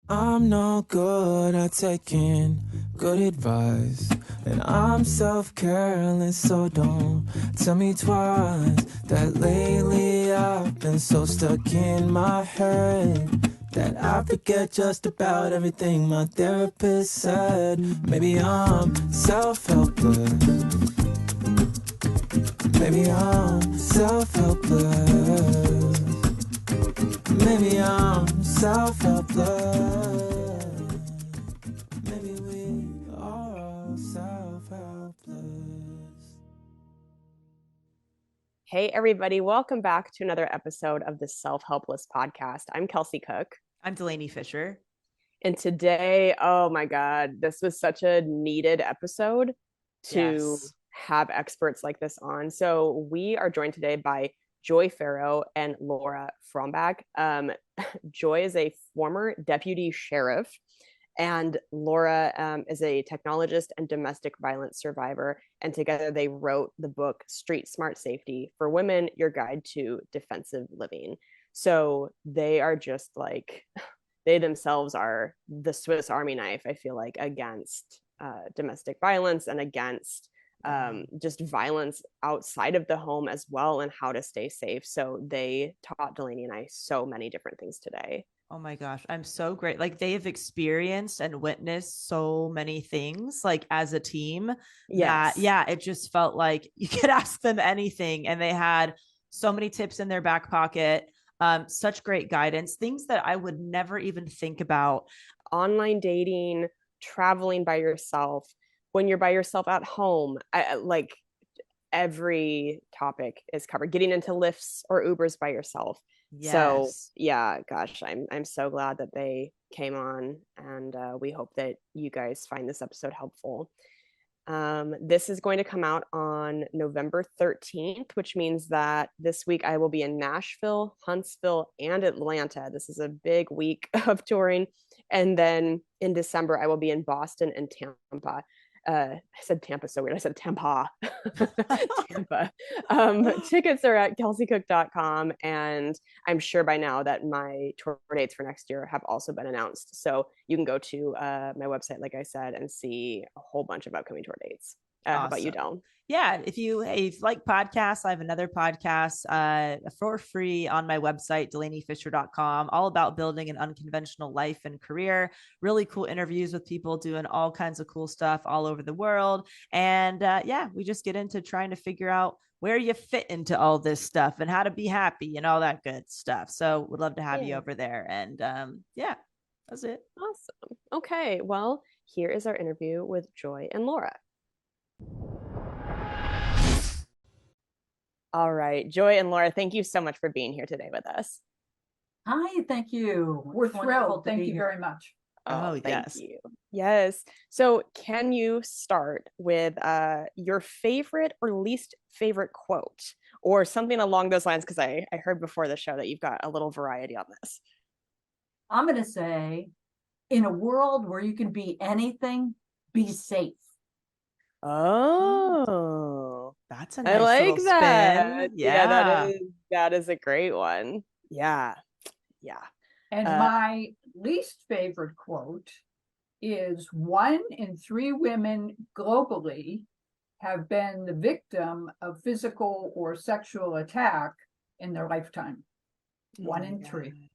I'm no good at taking good advice, and I'm self-careless, so don't tell me twice that lately I've been so stuck in my head that I forget just about everything my therapist said. Maybe I'm self-helpless, maybe I'm self-helpless, maybe I'm self-helpless. Maybe we are all self-helpless. Hey, everybody, welcome back to another episode of the Self-Helpless podcast. I'm Kelsey Cook. I'm Delaney Fisher. And today, oh my God, this was such a needed episode to Yes. have experts like this on. So we are joined today by Joy Farrow and Laura Frombach. Joy is a former deputy sheriff, and Laura is a technologist and domestic violence survivor. And together they wrote the book Street Smart Safety for Women, Your Guide to Defensive Living. So they are just like, they themselves are the Swiss Army knife, I feel like, against domestic violence and against just violence outside of the home as well, and how to stay safe. So they taught Delaney and I so many different things today. Oh my gosh, I'm so great. Like they have experienced and witnessed so many things like as a team that Yes. it just felt like you could ask them anything and they had so many tips in their back pocket. Such great guidance, things that I would never even think about. Online dating, traveling by yourself, when you're by yourself at home, like every topic is covered. Getting into Lyfts or Ubers by yourself. So Yes. yeah, gosh, I'm so glad that they came on, and we hope that you guys find this episode helpful. This is going to come out on November 13th, which means that this week I will be in Nashville, Huntsville, and Atlanta. This is a big week of touring. And then in December, I will be in Boston and Tampa. I said Tampa so weird. I said Tampa. Tampa. Tickets are at kelseycook.com. And I'm sure by now that my tour dates for next year have also been announced. So you can go to my website, like I said, and see a whole bunch of upcoming tour dates. How about you, Awesome. Del? Yeah, if you like podcasts, I have another podcast for free on my website, delaneyfisher.com, all about building an unconventional life and career. Really cool interviews with people doing all kinds of cool stuff all over the world. And we just get into trying to figure out where you fit into all this stuff and how to be happy and all that good stuff. So would love to have you Yeah. over there. And that's it. Awesome. Okay. Well, here is our interview with Joy and Laura. All right. Joy and Laura, thank you so much for being here today with us. Hi, thank you. We're thrilled. Thank you very much. Oh, Oh, thank yes. you. Yes. So, can you start with your favorite or least favorite quote or something along those lines? Because I heard before the show that you've got a little variety on this. I'm going to say, in a world where you can be anything, be safe. Oh, That's a I nice like little spin. that. Yeah, Yeah. that is a great one. Yeah. Yeah. And Uh, my least favorite quote is 1 in 3 women globally have been the victim of physical or sexual attack in their lifetime. Oh One my in God. three.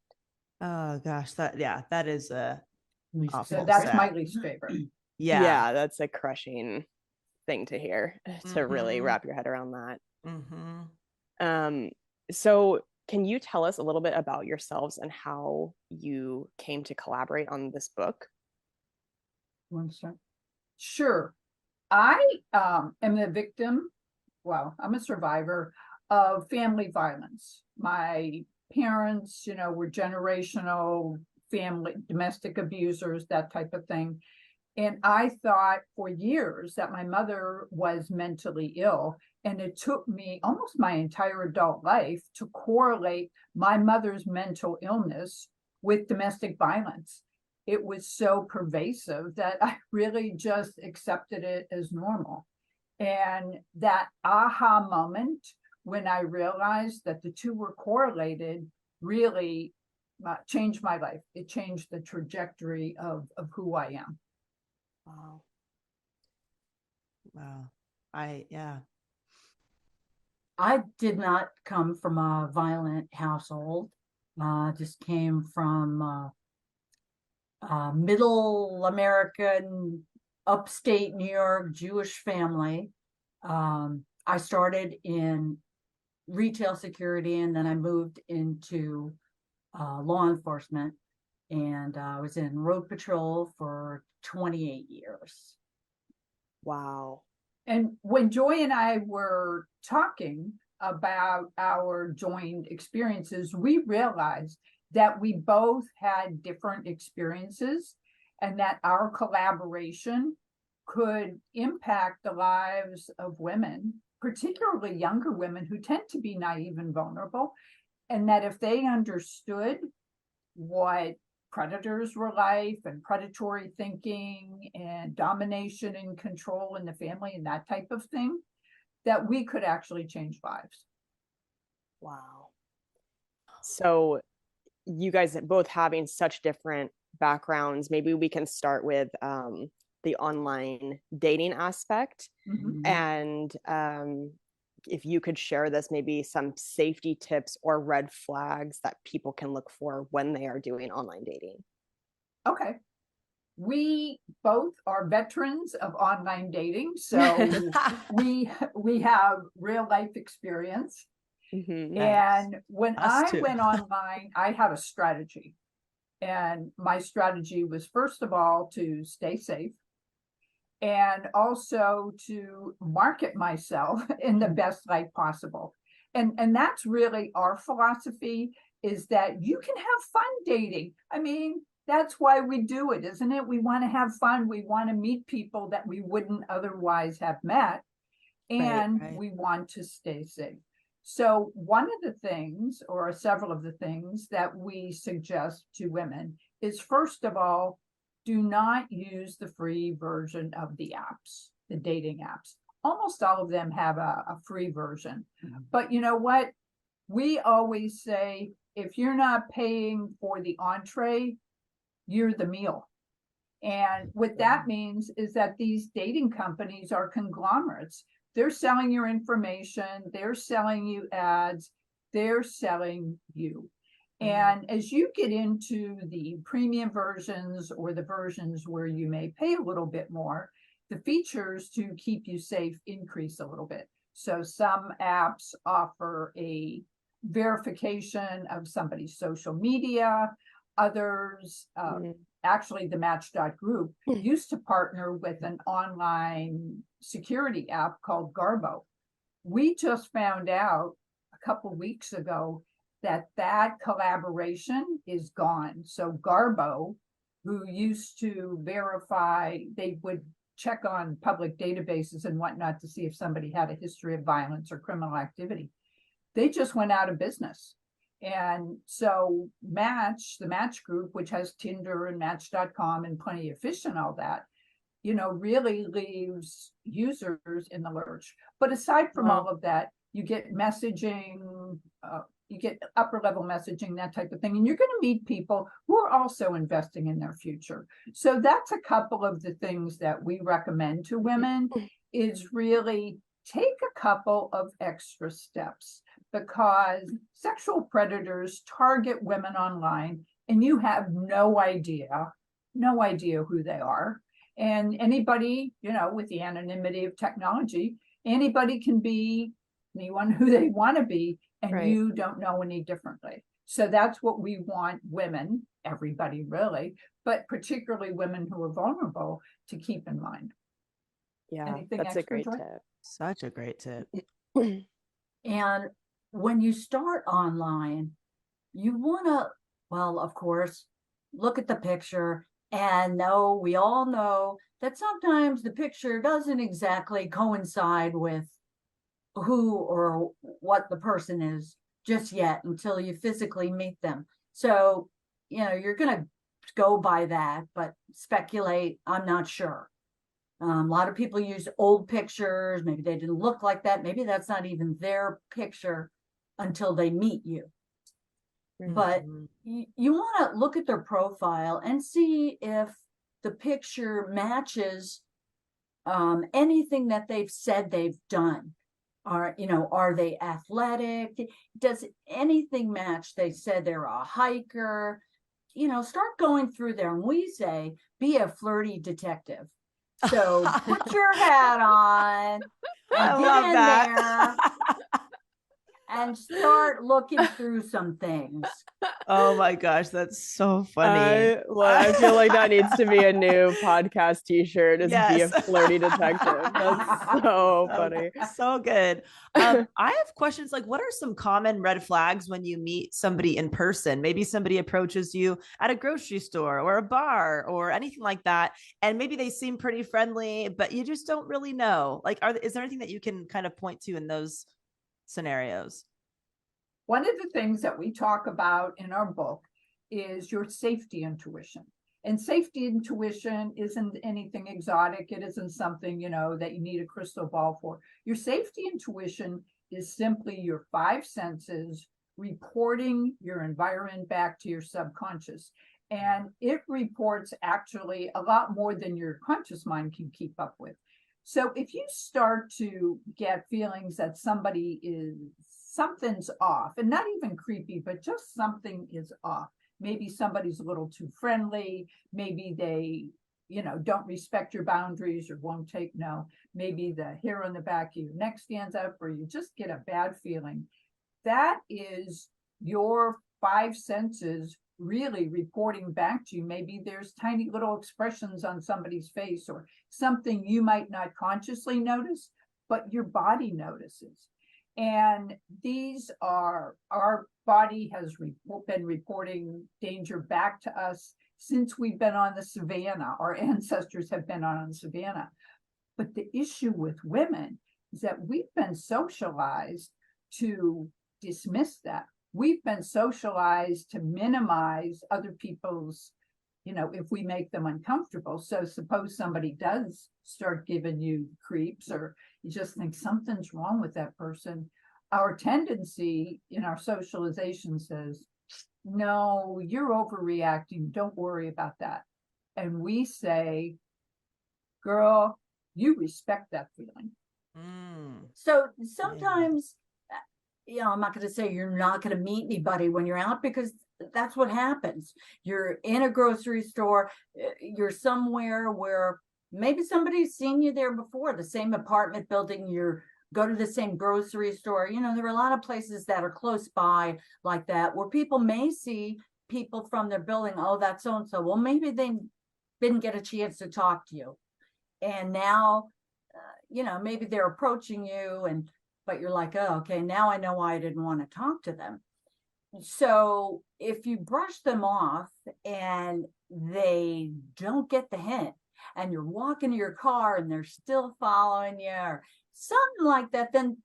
Oh gosh, that is a So awful that's my sad. least favorite. Yeah. Yeah, that's a crushing thing to hear, to really Mm-hmm. wrap your head around that. Mm-hmm. Um, so can you tell us a little bit about yourselves and how you came to collaborate on this book? One second. Sure. I am the victim, well, I'm a survivor of family violence. My parents, were generational family, domestic abusers, that type of thing. And I thought for years that my mother was mentally ill. And it took me almost my entire adult life to correlate my mother's mental illness with domestic violence. It was so pervasive that I really just accepted it as normal. And that aha moment when I realized that the two were correlated really changed my life. It changed the trajectory of who I am. Wow. Yeah. I did not come from a violent household. Just came from middle American, upstate New York Jewish family. I started in retail security, and then I moved into law enforcement, and I was in road patrol for 28 years. Wow. And when Joy and I were talking about our joined experiences, we realized that we both had different experiences and that our collaboration could impact the lives of women, particularly younger women who tend to be naive and vulnerable. And that if they understood what predators were like and predatory thinking and domination and control in the family and that type of thing, that we could actually change lives. Wow. So you guys both having such different backgrounds, maybe we can start with the online dating aspect. Mm-hmm. And if you could share this, maybe some safety tips or red flags that people can look for when they are doing online dating. Okay. We both are veterans of online dating, so we have real life experience. Mm-hmm. And when Us too. went online, I had a strategy. And my strategy was, first of all, to stay safe, and also to market myself in the best light possible. And that's really our philosophy, is that you can have fun dating. I mean, that's why we do it, isn't it? We want to have fun. We want to meet people that we wouldn't otherwise have met. And Right. we want to stay safe. So one of the things, or several of the things that we suggest to women is, first of all, do not use the free version of the apps, the dating apps. Almost all of them have a free version. Mm-hmm. But you know what? We always say, if you're not paying for the entree, you're the meal. And what that means is that these dating companies are conglomerates. They're selling your information, they're selling you ads, they're selling you. And as you get into the premium versions, or the versions where you may pay a little bit more, the features to keep you safe increase a little bit. So some apps offer a verification of somebody's social media. Others, actually the Match.group used to partner with an online security app called Garbo. We just found out a couple weeks ago that collaboration is gone. So Garbo, who used to verify, they would check on public databases and whatnot to see if somebody had a history of violence or criminal activity. They just went out of business. And so Match, the Match group, which has Tinder and Match.com and Plenty of Fish and all that, really leaves users in the lurch. But aside from all of that, you get messaging, you get upper level messaging, that type of thing. And you're going to meet people who are also investing in their future. So that's a couple of the things that we recommend to women, is really take a couple of extra steps, because sexual predators target women online and you have no idea who they are. And anybody, with the anonymity of technology, anybody can be anyone who they want to be, and right. You don't know any differently. So that's what we want women, everybody really, but particularly women who are vulnerable, to keep in mind. Yeah, anything that's a great Joy? tip. Such a great tip. And when you start online, you want to, well, of course, look at the picture and know, we all know that sometimes the picture doesn't exactly coincide with who or what the person is just yet until you physically meet them. So, you're going to go by that, but speculate, I'm not sure. A lot of people use old pictures. Maybe they didn't look like that. Maybe that's not even their picture until they meet you. but you want to look at their profile and see if the picture matches anything that they've said they've done. Are they athletic? Does anything match? They said they're a hiker. Start going through there. And we say, be a flirty detective. So put your hat on and get in there and start looking through some things. Oh my gosh, that's so funny. I feel like that needs to be a new podcast t-shirt, is be a Yes. flirty detective. That's so funny. So good. I have questions like, what are some common red flags when you meet somebody in person? Maybe somebody approaches you at a grocery store or a bar or anything like that, and maybe they seem pretty friendly, but you just don't really know. Like, is there anything that you can kind of point to in those scenarios? One of the things that we talk about in our book is your safety intuition. And safety intuition isn't anything exotic. It isn't something, that you need a crystal ball for. Your safety intuition is simply your 5 senses reporting your environment back to your subconscious. And it reports actually a lot more than your conscious mind can keep up with. So if you start to get feelings that something's off, and not even creepy, but just something is off. Maybe somebody's a little too friendly. Maybe they, don't respect your boundaries or won't take no. Maybe the hair on the back of your neck stands up, or you just get a bad feeling. That is your 5 senses really reporting back to you. Maybe there's tiny little expressions on somebody's face or something you might not consciously notice, but your body notices. And these are, our body has been reporting danger back to us since we've been on the savannah. Our ancestors have been on the savannah. But the issue with women is that we've been socialized to dismiss that. We've been socialized to minimize other people's, if we make them uncomfortable. So suppose somebody does start giving you creeps, or you just think something's wrong with that person. Our tendency in our socialization says, no, you're overreacting. Don't worry about that. And we say, girl, you respect that feeling. So sometimes, I'm not going to say you're not going to meet anybody when you're out, because that's what happens. You're in a grocery store, you're somewhere where maybe somebody's seen you there before, the same apartment building, go to the same grocery store. There are a lot of places that are close by like that, where people may see people from their building. Oh, that's so-and-so. Well, maybe they didn't get a chance to talk to you. And now, maybe they're approaching you, but you're like, oh, okay, now I know why I didn't want to talk to them. So if you brush them off and they don't get the hint, and you're walking to your car and they're still following you or something like that, then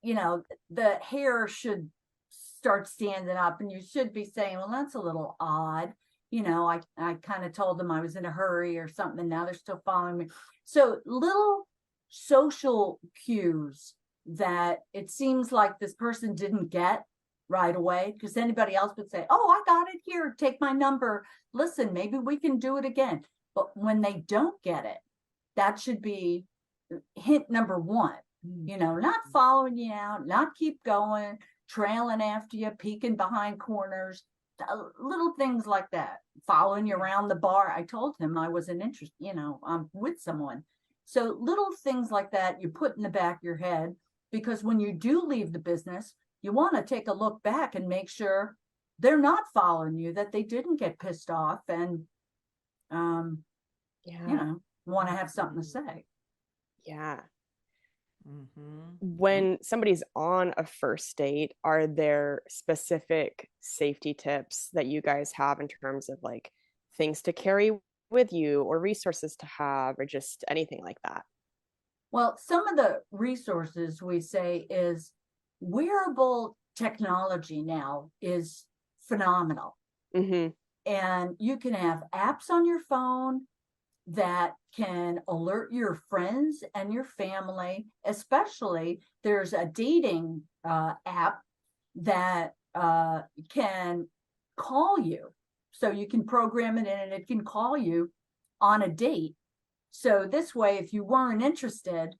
the hair should start standing up, and you should be saying, well, that's a little odd. I kind of told them I was in a hurry or something, and now they're still following me. So little social cues that it seems like this person didn't get right away, because anybody else would say, oh, I got it here, take my number, listen, maybe we can do it again. But when they don't get it, that should be hint number 1. Not following you out, not keep going, trailing after you, peeking behind corners, little things like that, following you around the bar. I told him I wasn't interested, I'm with someone. So little things like that you put in the back of your head, because when you do leave the business, you want to take a look back and make sure they're not following you, that they didn't get pissed off and, want to have something to say. Yeah. When somebody's on a first date, are there specific safety tips that you guys have in terms of like things to carry with you or resources to have, or just anything like that? Well, some of the resources we say is wearable technology now is phenomenal. And you can have apps on your phone that can alert your friends and your family. Especially, there's a dating app that can call you. So you can program it in and it can call you on a date. So this way, if you weren't interested,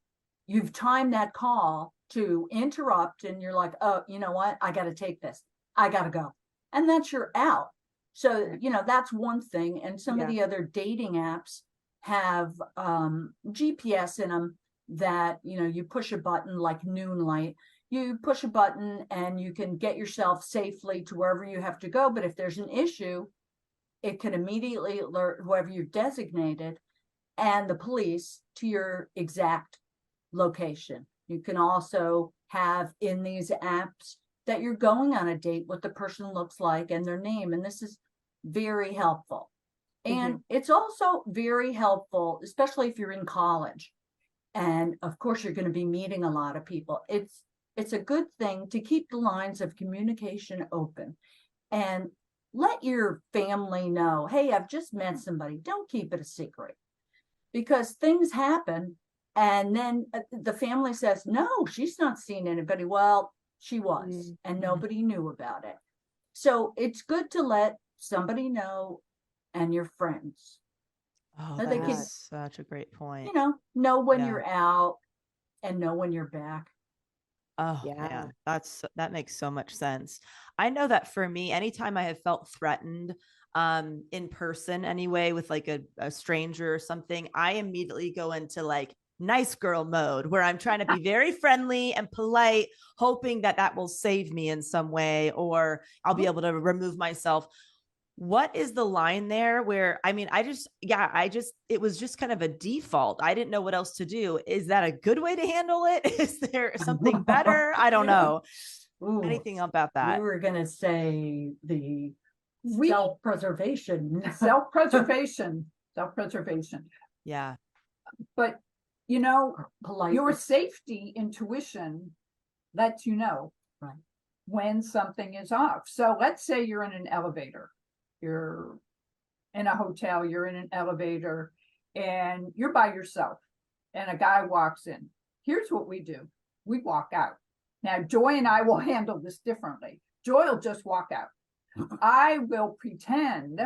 you've timed that call to interrupt and you're like, oh, you know what? I got to take this. I got to go. And that's your out. So, that's one thing. And some of the other dating apps have GPS in them that, you push a button like Noonlight. You push a button and you can get yourself safely to wherever you have to go. But if there's an issue, it can immediately alert whoever you've designated and the police to your exact location. You can also have in these apps that you're going on a date, what the person looks like and their name. And this is very helpful. And it's also very helpful, especially if you're in college. And of course, you're going to be meeting a lot of people. It's a good thing to keep the lines of communication open and let your family know, hey, I've just met somebody. Don't keep it a secret, because things happen. And then the family says, no, she's not seeing anybody. Well, she was, and nobody knew about it. So it's good to let somebody know and your friends. Oh, So that they can, is such a great point. know when you're out and know when you're back. Oh, man, that makes so much sense. I know that for me, anytime I have felt threatened, in person anyway, with like a stranger or something, I immediately go into like nice girl mode where I'm trying to be very friendly and polite, hoping that will save me in some way, or I'll be able to remove myself. What is the line there where, I mean, it was just kind of a default. I didn't know what else to do. Is that a good way to handle it? Is there something better? I don't know. Ooh, anything about that. We were going to say the self-preservation. Self-preservation. Yeah. But, your safety intuition lets you know when something is off. So let's say you're in an elevator. You're in a hotel, you're in an elevator, and you're by yourself, and a guy walks in. Here's what we do. We walk out. Now, Joy and I will handle this differently. Joy will just walk out. I will pretend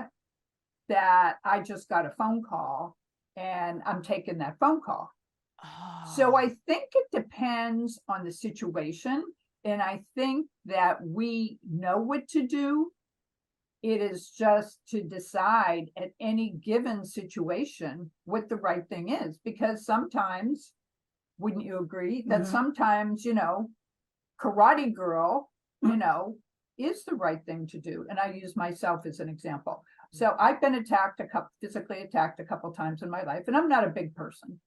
that I just got a phone call, and I'm taking that phone call. Oh. So I think it depends on the situation, and I think that we know what to do. It is just to decide at any given situation what the right thing is, because sometimes, wouldn't you agree that sometimes, karate girl, is the right thing to do? And I use myself as an example. So I've been physically attacked a couple times in my life, and I'm not a big person.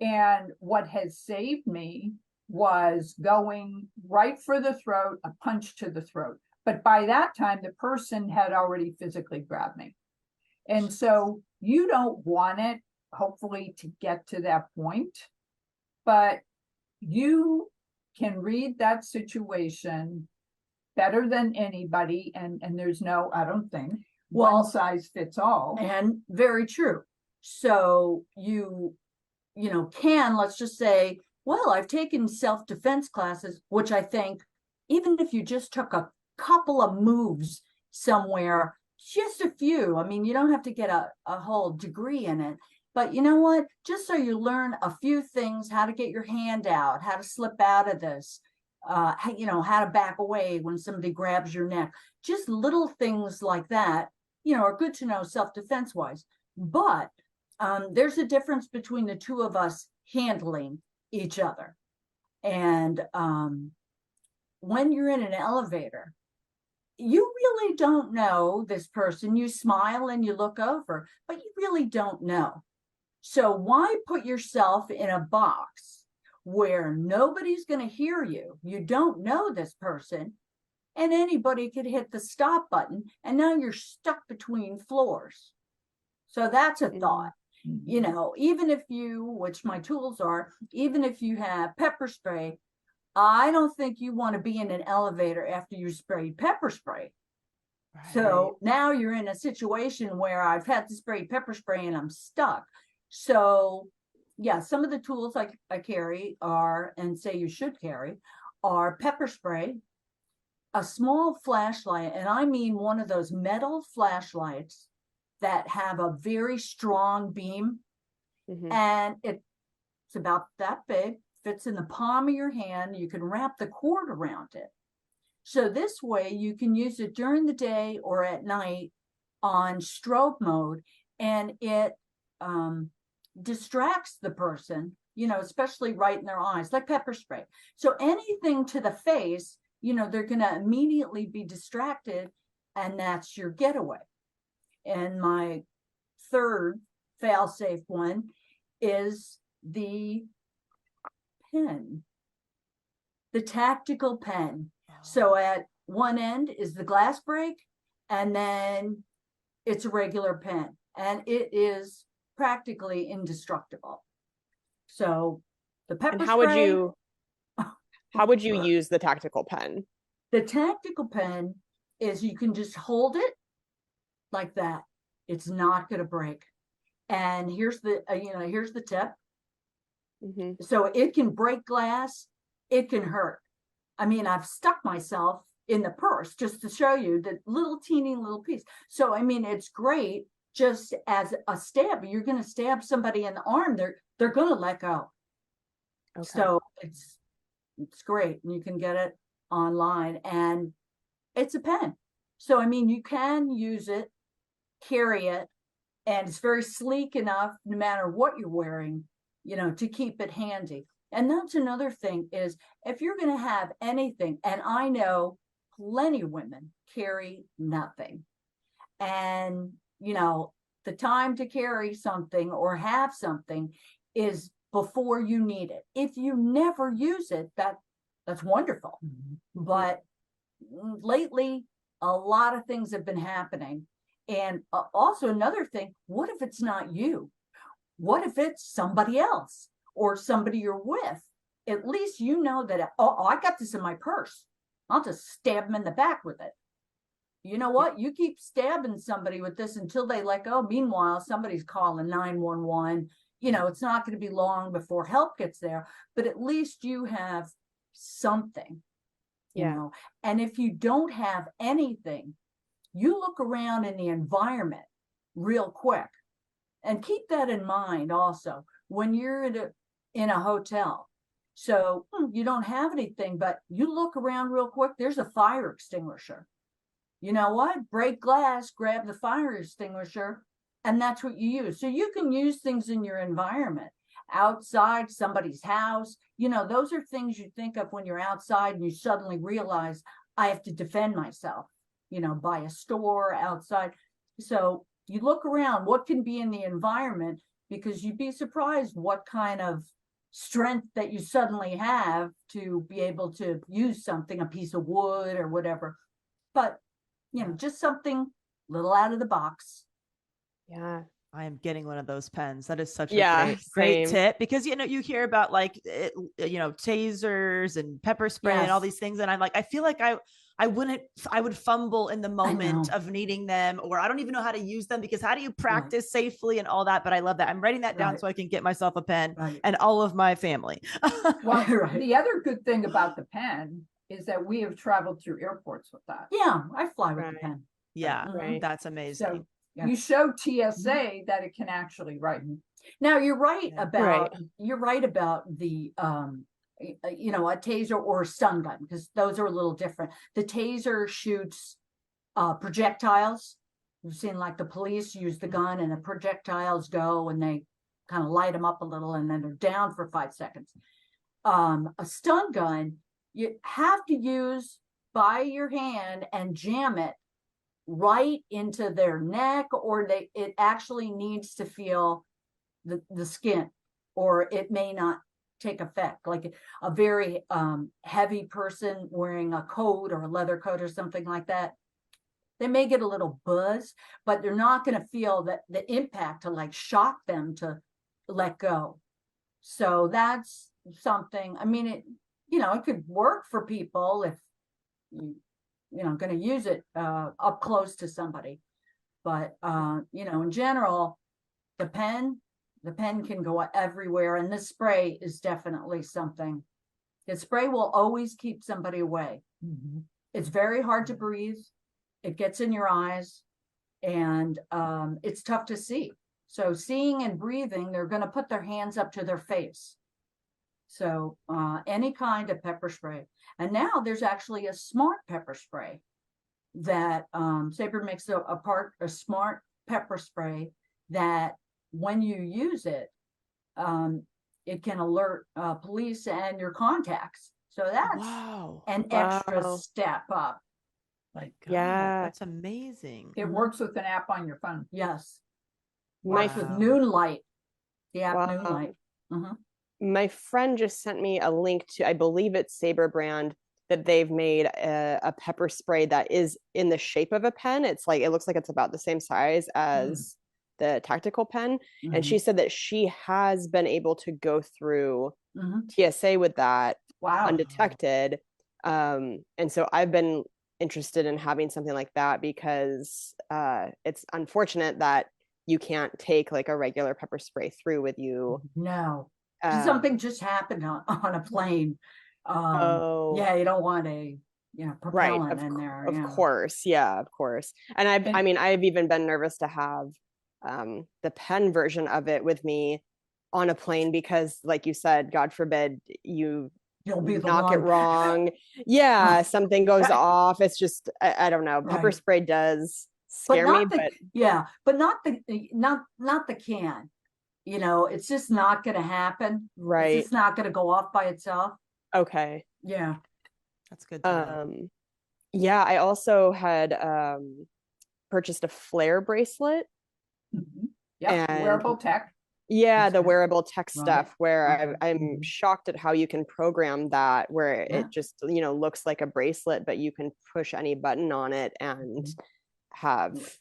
And what has saved me was going right for the throat, a punch to the throat. But by that time, the person had already physically grabbed me. And so you don't want it, hopefully, to get to that point. But you can read that situation better than anybody. And there's no, I don't think, one size fits all. And very true. So you let's just say, well, I've taken self-defense classes, which I think, even if you just took a couple of moves somewhere, just a few. I mean, you don't have to get a whole degree in it, but you know what? Just so you learn a few things, how to get your hand out, how to slip out of this, how to back away when somebody grabs your neck, just little things like that, are good to know self-defense wise. But there's a difference between the two of us handling each other. And when you're in an elevator, you really don't know this person. You smile and you look over, but you really don't know. So why put yourself in a box where nobody's going to hear you? You don't know this person, and anybody could hit the stop button, and now you're stuck between floors. So that's a thought. Even if which my tools are, even if you have pepper spray, I don't think you want to be in an elevator after you sprayed pepper spray. Right. So now you're in a situation where I've had to spray pepper spray and I'm stuck. So yeah, some of the tools I carry and say you should carry are pepper spray, a small flashlight, and I mean one of those metal flashlights that have a very strong beam, and it's about that big, fits in the palm of your hand. You can wrap the cord around it. So this way you can use it during the day or at night on strobe mode, and it distracts the person, especially right in their eyes, like pepper spray. So anything to the face, they're going to immediately be distracted, and that's your getaway. And my third fail-safe one is the pen, the tactical pen. So at one end is the glass break, and then it's a regular pen, and it is practically indestructible. So the pepper And spray. how would you use the tactical pen? The tactical pen is you can just hold it like that. It's not going to break. And here's the here's the tip. So it can break glass. It can hurt. I mean, I've stuck myself in the purse just to show you the teeny little piece. So, I mean, it's great just as a stab. You're going to stab somebody in the arm. They're going to let go. Okay. So it's great. You can get it online, and it's a pen. So, I mean, you can use it, carry it, and it's very sleek enough, no matter what you're wearing, to keep it handy. And that's another thing is, if you're going to have anything, and I know plenty of women carry nothing, and the time to carry something or have something is before you need it. If you never use it, that's wonderful. But lately, a lot of things have been happening. And also another thing, what if it's not you? What if it's somebody else or somebody you're with? At least you know that, I got this in my purse. I'll just stab them in the back with it. You know what? You keep stabbing somebody with this until they let go. Meanwhile, somebody's calling 911. It's not going to be long before help gets there, but at least you have something, And if you don't have anything, you look around in the environment real quick, and keep that in mind also when you're in a hotel. So you don't have anything, but you look around real quick. There's a fire extinguisher. You know what? Break glass, grab the fire extinguisher, and that's what you use. So you can use things in your environment, outside somebody's house. Those are things you think of when you're outside and you suddenly realize, I have to defend myself, by a store, outside. So you look around what can be in the environment, because you'd be surprised what kind of strength that you suddenly have to be able to use something, a piece of wood or whatever. But, just something a little out of the box. Yeah. I am getting one of those pens. That is such a great tip, because, you hear about tasers and pepper spray and all these things. And I'm like, I feel like I would fumble in the moment of needing them, or I don't even know how to use them, because how do you practice safely and all that? But I love that. I'm writing that down so I can get myself a pen and all of my family. Well, the other good thing about the pen is that we have traveled through airports with that. Yeah, I fly with the pen. Yeah, that's amazing. So you show TSA that it can actually write. Now you're right about the a taser or a stun gun, because those are a little different. The taser shoots projectiles. You've seen like the police use the gun and the projectiles go and they kind of light them up a little and then they're down for 5 seconds. A stun gun, you have to use by your hand and jam it right into their neck, or it actually needs to feel the skin, or it may not take effect. Like a very heavy person wearing a coat or a leather coat or something like that, they may get a little buzz, but they're not going to feel that the impact to like shock them to let go. So that's something. I mean, it could work for people if going to use it up close to somebody, but in general, the pen can go everywhere, and this spray is definitely something. The spray will always keep somebody away. It's very hard to breathe. It gets in your eyes, and it's tough to see. So seeing and breathing, they're going to put their hands up to their face. So any kind of pepper spray. And now there's actually a smart pepper spray that Sabre makes a smart pepper spray that when you use it, it can alert police and your contacts. So that's an extra step up. Like, yeah, that's amazing. It works with an app on your phone. Yes. My Works with Noonlight, the app Wow. Noonlight. My friend just sent me a link to, I believe it's Sabre brand, that they've made a pepper spray that is in the shape of a pen. It's like, it looks like it's about the same size as the tactical pen. And she said that she has been able to go through TSA with that undetected. And so I've been interested in having something like that, because it's unfortunate that you can't take like a regular pepper spray through with you. No. Something just happened on a plane. Yeah, you don't want a propellant in there. Of course. Yeah, of course. And I've even been nervous to have the pen version of it with me on a plane, because like you said, God forbid you'll be knock it wrong. Yeah, something goes off. It's just I don't know. Pepper spray does scare me, but not the can. It's just not going to happen. Right. It's just not going to go off by itself. Okay. Yeah. That's good to know. Yeah, I also had purchased a flare bracelet. Yeah, wearable tech. Yeah, the wearable tech stuff, where I'm shocked at how you can program that, where it just, looks like a bracelet, but you can push any button on it and have,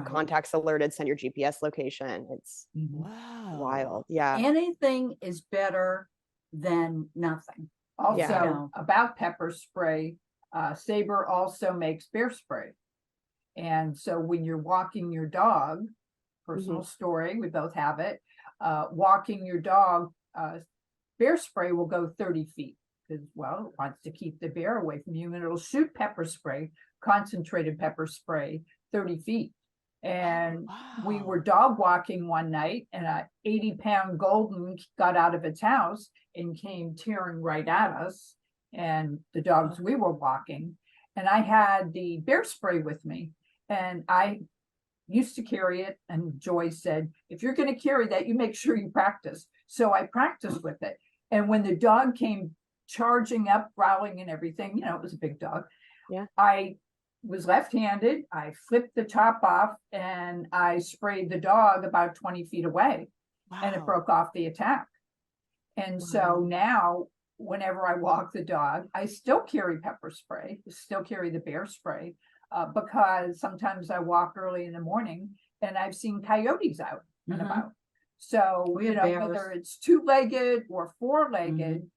contacts alerted, send your GPS location. It's wild. Yeah. Anything is better than nothing. Also, about pepper spray, Sabre also makes bear spray. And so when you're walking your dog, personal story, we both have it, walking your dog, bear spray will go 30 feet because, well, it wants to keep the bear away from you, and it'll shoot pepper spray, concentrated pepper spray, 30 feet. And we were dog walking one night, and a 80-pound golden got out of its house and came tearing right at us and the dogs we were walking. And I had the bear spray with me, and I used to carry it. And Joy said, if you're going to carry that, you make sure you practice. So I practiced with it. And when the dog came charging up, growling and everything, it was a big dog. Yeah. I was left-handed. I flipped the top off and I sprayed the dog about 20 feet away. And it broke off the attack. And so now whenever I walk the dog, I still carry pepper spray, still carry the bear spray, because sometimes I walk early in the morning and I've seen coyotes out and about. So, whether it's 2-legged or 4-legged,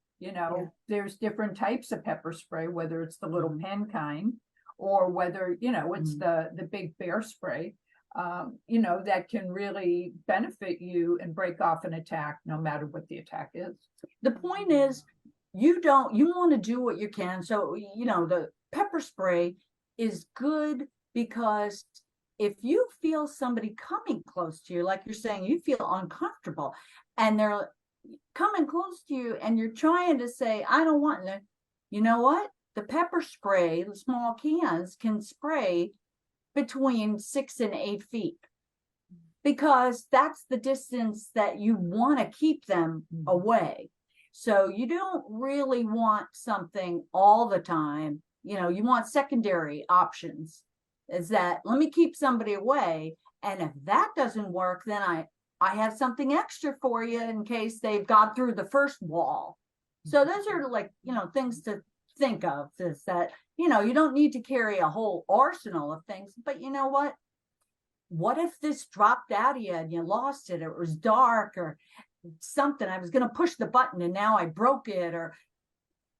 there's different types of pepper spray, whether it's the little pen kind or whether, it's the big bear spray, that can really benefit you and break off an attack no matter what the attack is. The point is, you want to do what you can. So, the pepper spray is good because if you feel somebody coming close to you, like you're saying, you feel uncomfortable and they're coming close to you and you're trying to say, I don't want it. You know what? The pepper spray, the small cans can spray between 6 and 8 feet because that's the distance that you want to keep them away. So you don't really want something all the time. You want secondary options. Is that, let me keep somebody away. And if that doesn't work, then I have something extra for you in case they've got through the first wall. So those are like, things to think of, is that, you don't need to carry a whole arsenal of things, but you know what? What if this dropped out of you and you lost it, or it was dark or something? I was going to push the button and now I broke it or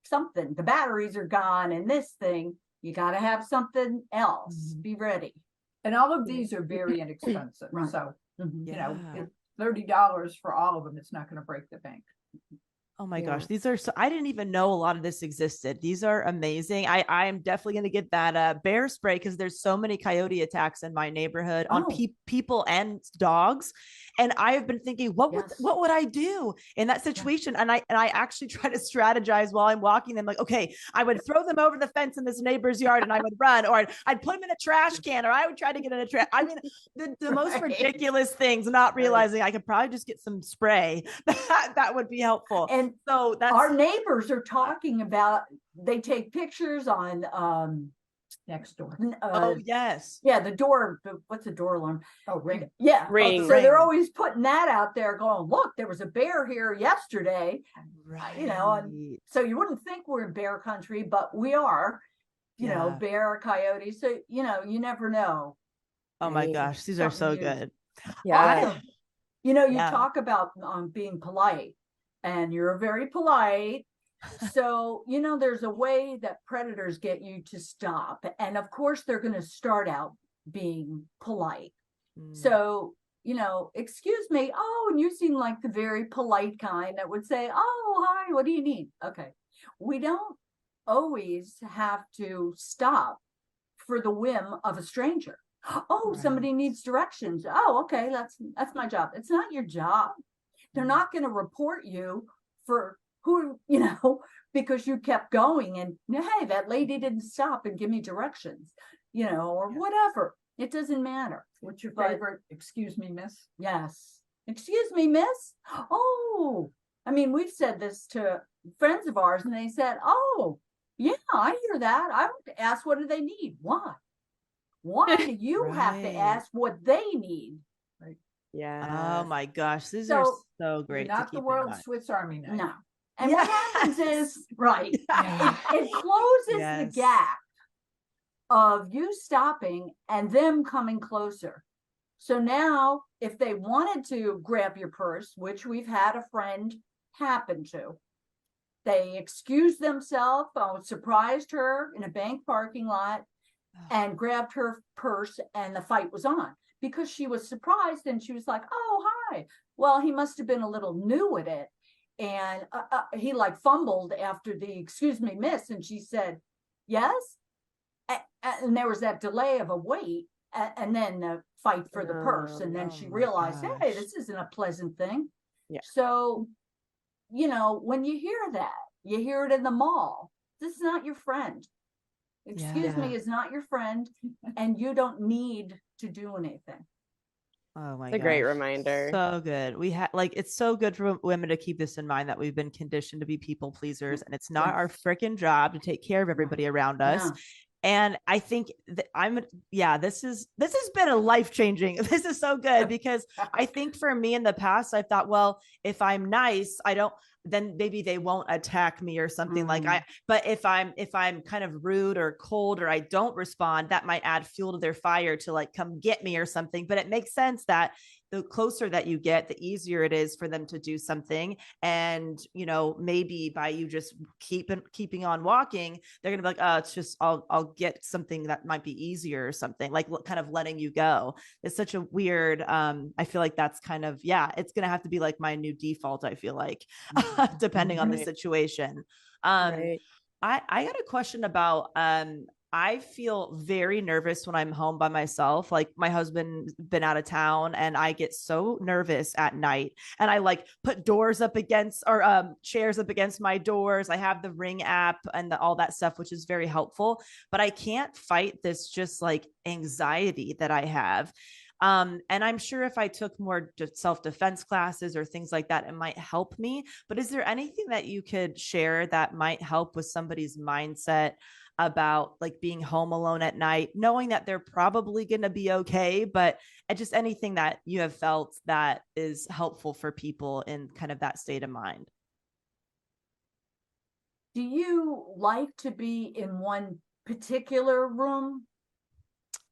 something. The batteries are gone and this thing, you got to have something else. Be ready. And all of these are very inexpensive. So, $30 for all of them, it's not going to break the bank. Oh my Yeah. gosh, these are so, I didn't even know a lot of this existed. These are amazing. I am definitely going to get that bear spray because there's so many coyote attacks in my neighborhood on people and dogs. And I have been thinking, what would I do in that situation? And I actually try to strategize while I'm walking them. Like, okay, I would throw them over the fence in this neighbor's yard and I would run, or I'd put them in a trash can, or I would try to get in a trash. I mean, the most ridiculous things, not realizing I could probably just get some spray. That would be helpful. And so that's our neighbors are talking about, they take pictures on Next door. oh yes. Yeah, the door, what's the door alarm? Oh, ring. Yeah. Ring. So they're always putting that out there going, look, there was a bear here yesterday. Right. You know, and so you wouldn't think we're in bear country, but we are, you know, bear, coyote. So, you know, you never know. Oh my gosh, these are so good. Yeah. Awesome. You know, you talk about being polite, and you're very polite. So, you know, there's a way that predators get you to stop. And of course, they're going to start out being polite. So, you know, excuse me. Oh, and you seem like the very polite kind that would say, oh, hi, what do you need? Okay. We don't always have to stop for the whim of a stranger. Oh, somebody needs directions. Oh, okay, that's my job. It's not your job. They're not going to report you for who, you know, because you kept going and, hey, that lady didn't stop and give me directions, you know, or whatever. It doesn't matter. What's your favorite? Excuse me, miss? Yes. Excuse me, miss. Oh, I mean, we've said this to friends of ours and they said, oh, yeah, I hear that. I would ask, what do they need? Why? Why do you have to ask what they need? Right. Yeah. Oh my gosh, these are so great. Not the world's Swiss Army knife. No. And what happens is, it closes the gap of you stopping and them coming closer. So now, if they wanted to grab your purse, which we've had a friend happen to, they excused themselves, surprised her in a bank parking lot, and grabbed her purse, and the fight was on because she was surprised and she was like, oh, hi. Well, he must have been a little new at it. And he like fumbled after the excuse me, miss. And she said, yes. And there was that delay of a wait, and then the fight for the purse. And then she realized, hey, this isn't a pleasant thing. Yeah. So, you know, when you hear that, you hear it in the mall. This is not your friend. Excuse me is not your friend, and you don't need to do anything. Oh my gosh. A great reminder. So good. We had it's so good for women to keep this in mind that we've been conditioned to be people pleasers, and it's not our freaking job to take care of everybody around us. And I think that this has been a life-changing. This is so good because I think for me in the past, I thought, well, if I'm nice, then maybe they won't attack me or something but if I'm kind of rude or cold or I don't respond, that might add fuel to their fire to come get me or something. But it makes sense that the closer that you get, the easier it is for them to do something. And, you know, maybe by you just keeping on walking, they're going to be like, oh, it's just, I'll get something that might be easier or something, kind of letting you go. It's such a weird, I feel like that's kind of, it's going to have to be like my new default. I feel like, depending on the situation. I got a question about, I feel very nervous when I'm home by myself. Like my husband's been out of town and I get so nervous at night, and I put doors up against or chairs up against my doors. I have the Ring app and all that stuff, which is very helpful, but I can't fight this just anxiety that I have. And I'm sure if I took more self-defense classes or things like that, it might help me. But is there anything that you could share that might help with somebody's mindset about being home alone at night, knowing that they're probably going to be okay, but just anything that you have felt that is helpful for people in kind of that state of mind? Do you like to be in one particular room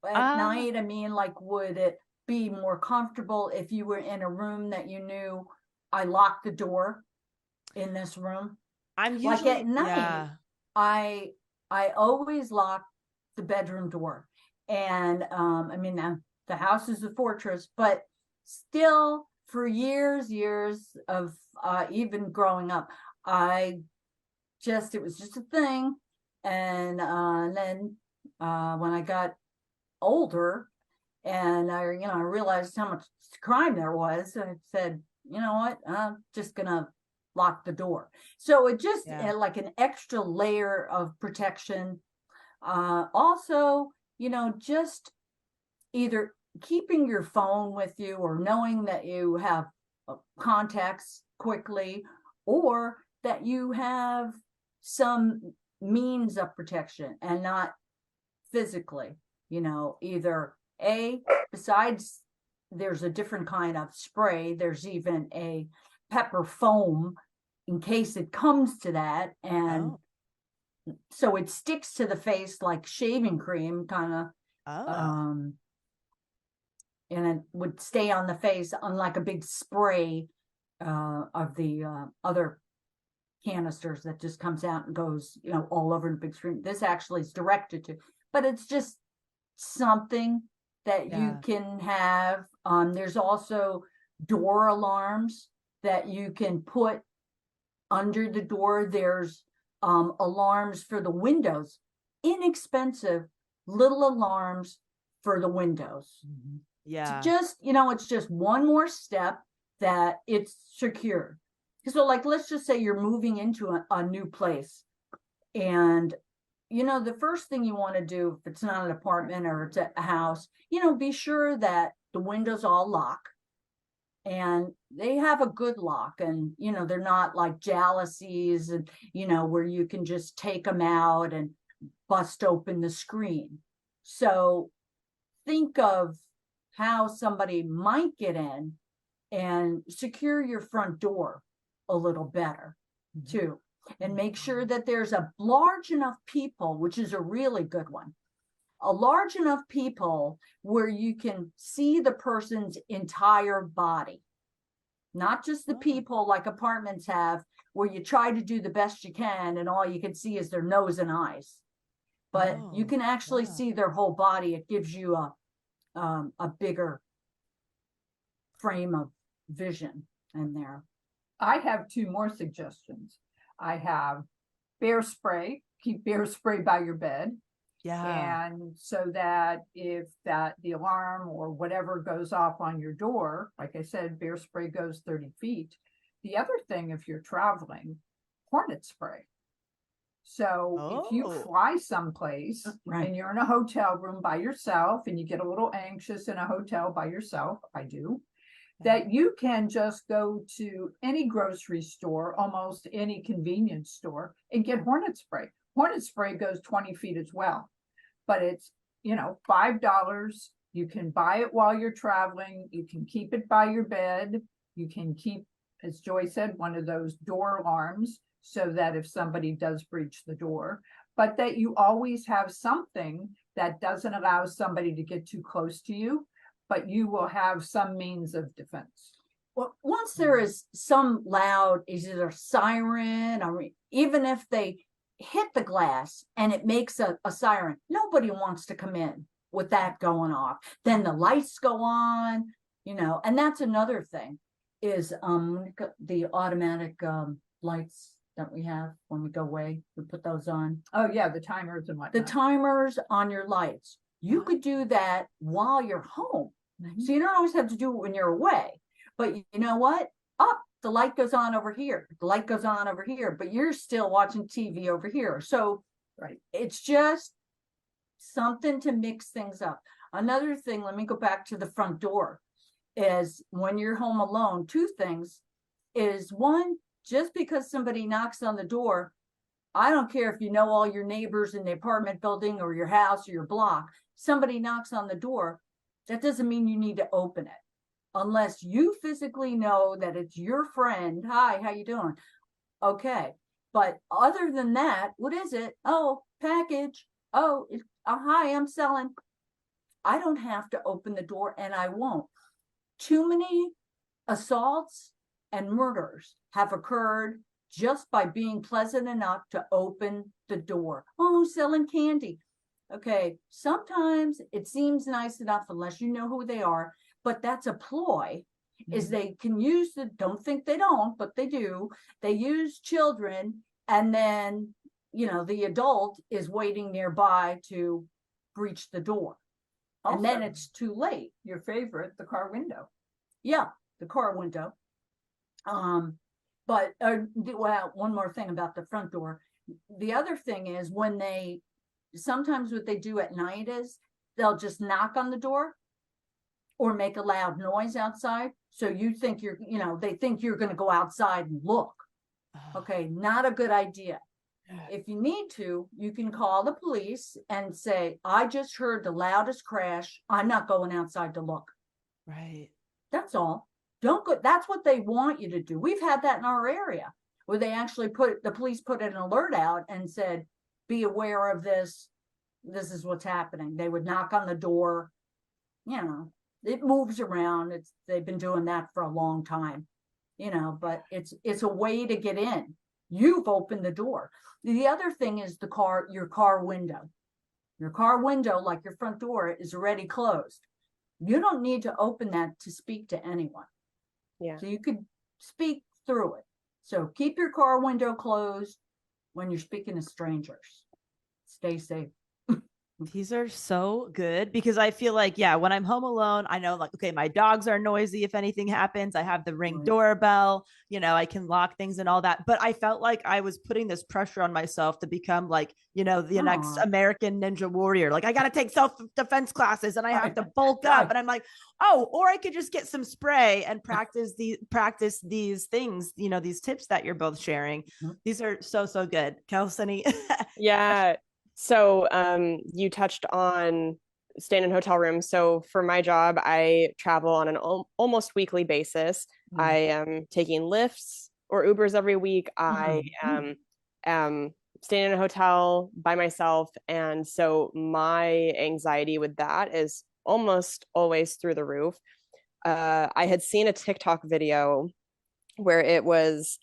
at night? I mean, would it be more comfortable if you were in a room that you knew I locked the door in this room? I'm usually at night. I always lock the bedroom door, and I mean the house is a fortress, but still for years of even growing up, it was just a thing. And then when I got older and I realized how much crime there was, I said, you know what, I'm just gonna lock the door. So it just like an extra layer of protection. Also, just either keeping your phone with you or knowing that you have contacts quickly, or that you have some means of protection and not physically, either besides there's a different kind of spray, there's even a pepper foam in case it comes to that. And so it sticks to the face like shaving cream kind of. And it would stay on the face, unlike a big spray of the other canisters that just comes out and goes, all over the big screen. This actually is directed to, but it's just something that you can have. There's also door alarms that you can put under the door. There's alarms for the windows, inexpensive little alarms for the windows. Mm-hmm. Yeah. It's just, it's just one more step that it's secure. So like, let's just say you're moving into a new place, and the first thing you want to do, if it's not an apartment or it's a house, be sure that the windows all lock and they have a good lock, and they're not like jalousies and where you can just take them out and bust open the screen. So think of how somebody might get in and secure your front door a little better too. And make sure that there's a large enough people, which is a really good one, a large enough people where you can see the person's entire body, not just the people like apartments have, where you try to do the best you can and all you can see is their nose and eyes. But you can actually see their whole body. It gives you a bigger frame of vision in there. I have two more suggestions. I have bear spray. Keep bear spray by your bed. Yeah. And so that if the alarm or whatever goes off on your door, like I said, bear spray goes 30 feet. The other thing, if you're traveling, hornet spray. So if you fly someplace and you're in a hotel room by yourself and you get a little anxious in a hotel by yourself, I do, that you can just go to any grocery store, almost any convenience store, and get hornet spray. Hornet spray goes 20 feet as well, but it's, $5. You can buy it while you're traveling. You can keep it by your bed. You can keep, as Joy said, one of those door alarms so that if somebody does breach the door, but that you always have something that doesn't allow somebody to get too close to you, but you will have some means of defense. Well, once there is some loud, is it a siren, or even if they hit the glass and it makes a siren, nobody wants to come in with that going off. Then the lights go on, and that's another thing is the automatic lights that we have when we go away, we put those on. Oh yeah, the timers and whatnot. The timers on your lights. You could do that while you're home. So you don't always have to do it when you're away. But you know what? The light goes on over here. The light goes on over here, but you're still watching TV over here. So it's just something to mix things up. Another thing, let me go back to the front door, is when you're home alone, two things is, one, just because somebody knocks on the door, I don't care if you know all your neighbors in the apartment building or your house or your block, somebody knocks on the door, that doesn't mean you need to open it. Unless you physically know that it's your friend. Hi, how you doing? Okay. But other than that, what is it? Oh, package. Oh, hi, I'm selling. I don't have to open the door, and I won't. Too many assaults and murders have occurred just by being pleasant enough to open the door. Oh, selling candy. Okay, sometimes it seems nice enough unless you know who they are, but that's a ploy is they can use don't think they don't, but they do. They use children, and then, the adult is waiting nearby to breach the door. And then Also, it's too late. your favorite, the car window. Yeah, the car window. But one more thing about the front door. The other thing is sometimes what they do at night is they'll just knock on the door or make a loud noise outside. So you think they think you're going to go outside and look. Okay, not a good idea. If you need to, you can call the police and say, I just heard the loudest crash. I'm not going outside to look. Right. That's all. Don't go. That's what they want you to do. We've had that in our area where they actually the police put an alert out and said, be aware of this. This is what's happening. They would knock on the door. It moves around. They've been doing that for a long time, but it's a way to get in. You've opened the door. The other thing is your car window. Your car window, like your front door, is already closed. You don't need to open that to speak to anyone. Yeah. So you could speak through it. So keep your car window closed when you're speaking to strangers. Stay safe. These are so good because I feel like, when I'm home alone, I know okay, my dogs are noisy. If anything happens, I have the Ring doorbell, I can lock things and all that. But I felt like I was putting this pressure on myself to become the next American Ninja Warrior. Like I got to take self-defense classes and I have to bulk up. And I'm like, or I could just get some spray and practice these things, these tips that you're both sharing. These are so, so good. Kelsey. Yeah. So you touched on staying in hotel rooms. So for my job, I travel on an almost weekly basis. I am taking Lyfts or Ubers every week. I am staying in a hotel by myself. And so my anxiety with that is almost always through the roof. I had seen a TikTok video where it was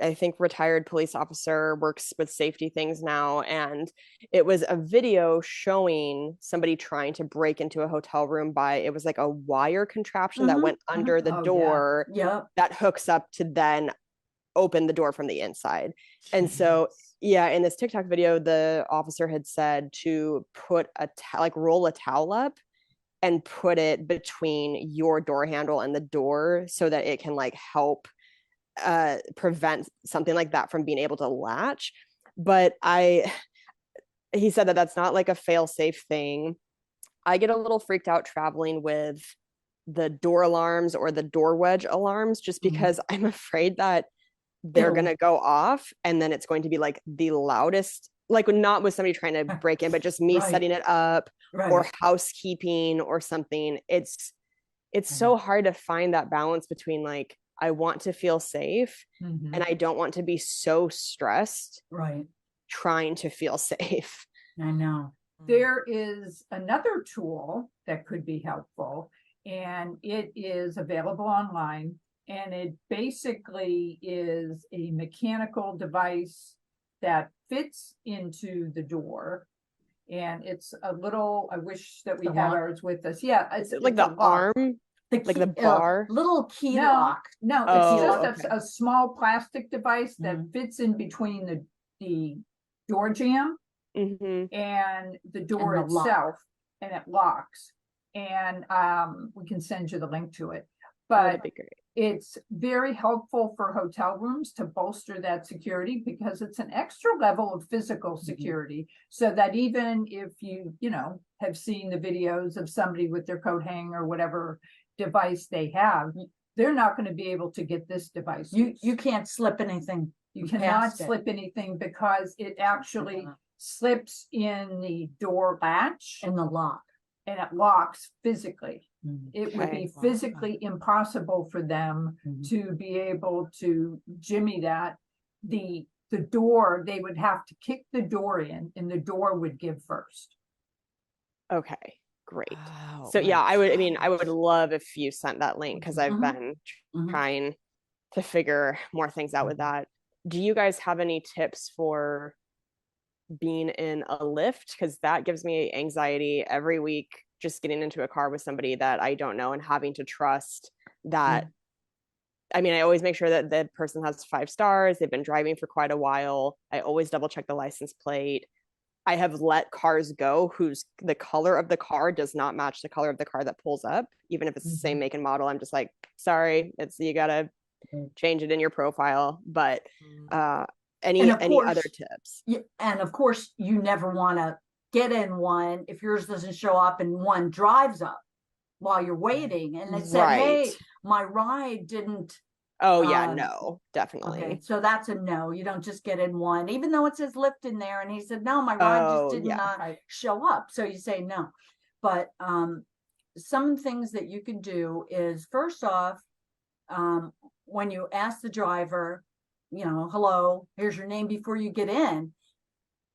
I think retired police officer, works with safety things now. And it was a video showing somebody trying to break into a hotel room it was like a wire contraption that went under the door that hooks up to then open the door from the inside. And so, in this TikTok video, the officer had said to put roll a towel up and put it between your door handle and the door so that it can help prevent something like that from being able to latch. But he said that that's not a fail-safe thing. I get a little freaked out traveling with the door alarms or the door wedge alarms just because I'm afraid that they're going to go off and then it's going to be the loudest, not with somebody trying to break in, but just me setting it up or housekeeping or something. It's so hard to find that balance between I want to feel safe and I don't want to be so stressed trying to feel safe. I know. There is another tool that could be helpful, and it is available online, and it basically is a mechanical device that fits into the door. And it's a little, I wish that we had ours with us. Yeah. It's the arm. The bar, little key lock. No, it's just a small plastic device that fits in between the door jamb and the door itself, and it locks. And we can send you the link to it. But it's very helpful for hotel rooms to bolster that security because it's an extra level of physical security. So that even if you have seen the videos of somebody with their coat hanger or whatever device they have, they're not going to be able to get this device. You can't slip anything. You cannot slip anything because it actually slips in the door latch and the lock, and it locks physically. It would be physically impossible for them to be able to jimmy that. The door, they would have to kick the door in and the door would give first. Okay. Great. Wow, so I would love if you sent that link because I've been trying to figure more things out with that. Do you guys have any tips for being in a Lyft? Because that gives me anxiety every week. just getting into a car with somebody that I don't know and having to trust that. I mean, I always make sure that the person has 5 stars. They've been driving for quite a while. I always double check the license plate. I have let cars go whose the color of the car does not match the color of the car that pulls up, even if it's the same make and model. I'm just like, sorry, you gotta change it in your profile. But any other tips? And of course, you never want to get in one if yours doesn't show up and one drives up while you're waiting and they said, hey, my ride didn't. Oh yeah, no, definitely. Okay, so that's a no. You don't just get in one, even though it says lift in there. And he said, no, my ride just did not show up. So you say no. But some things that you can do is, first off, when you ask the driver, hello, here's your name before you get in.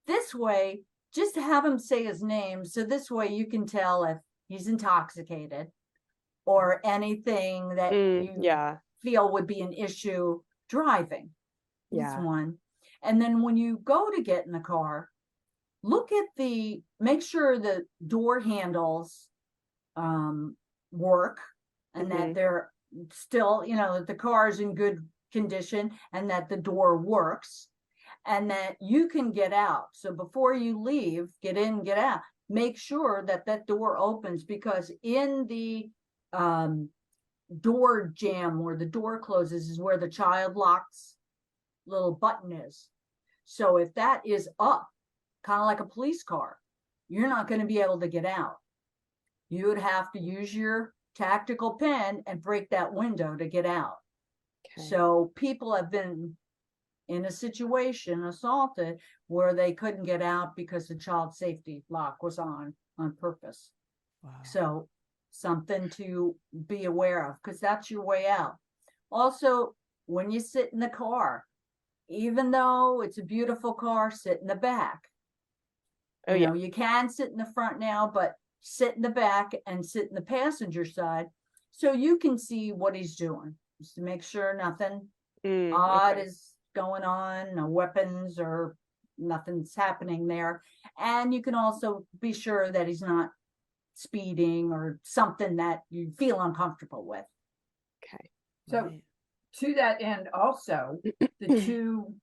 This way, just have him say his name. So this way you can tell if he's intoxicated or anything that you feel would be an issue driving. That's one. And then when you go to get in the car, make sure the door handles work and that they're still, that the car is in good condition and that the door works and that you can get out. So before you leave, get in, get out, make sure that that door opens, because in the door jamb where the door closes is where the child locks little button is. So if that is up, kind of like a police car, you're not going to be able to get out. You would have to use your tactical pen and break that window to get out. Okay. So people have been in a situation, assaulted, where they couldn't get out because the child safety lock was on purpose. Wow. So something to be aware of, because that's your way out. Also, when you sit in the car, even though it's a beautiful car, sit in the back. You can sit in the front now, but sit in the back and sit in the passenger side so you can see what he's doing, just to make sure nothing odd is going on, no weapons or nothing's happening there. And you can also be sure that he's not speeding or something that you feel uncomfortable with. Okay. So to that end, also, the two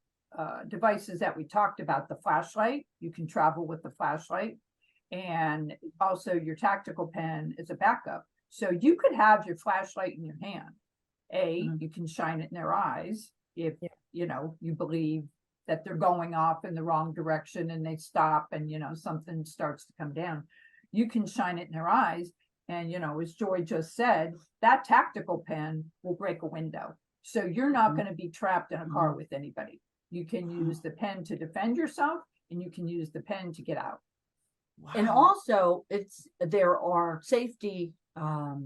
devices that we talked about, the flashlight, you can travel with the flashlight, and also your tactical pen is a backup. So you could have your flashlight in your hand. You can shine it in their eyes if you believe that they're going off in the wrong direction and they stop and something starts to come down. You can shine it in their eyes, and as Joy just said, that tactical pen will break a window. So you're not going to be trapped in a car with anybody. You can use the pen to defend yourself, and you can use the pen to get out. Wow. And also, there are safety app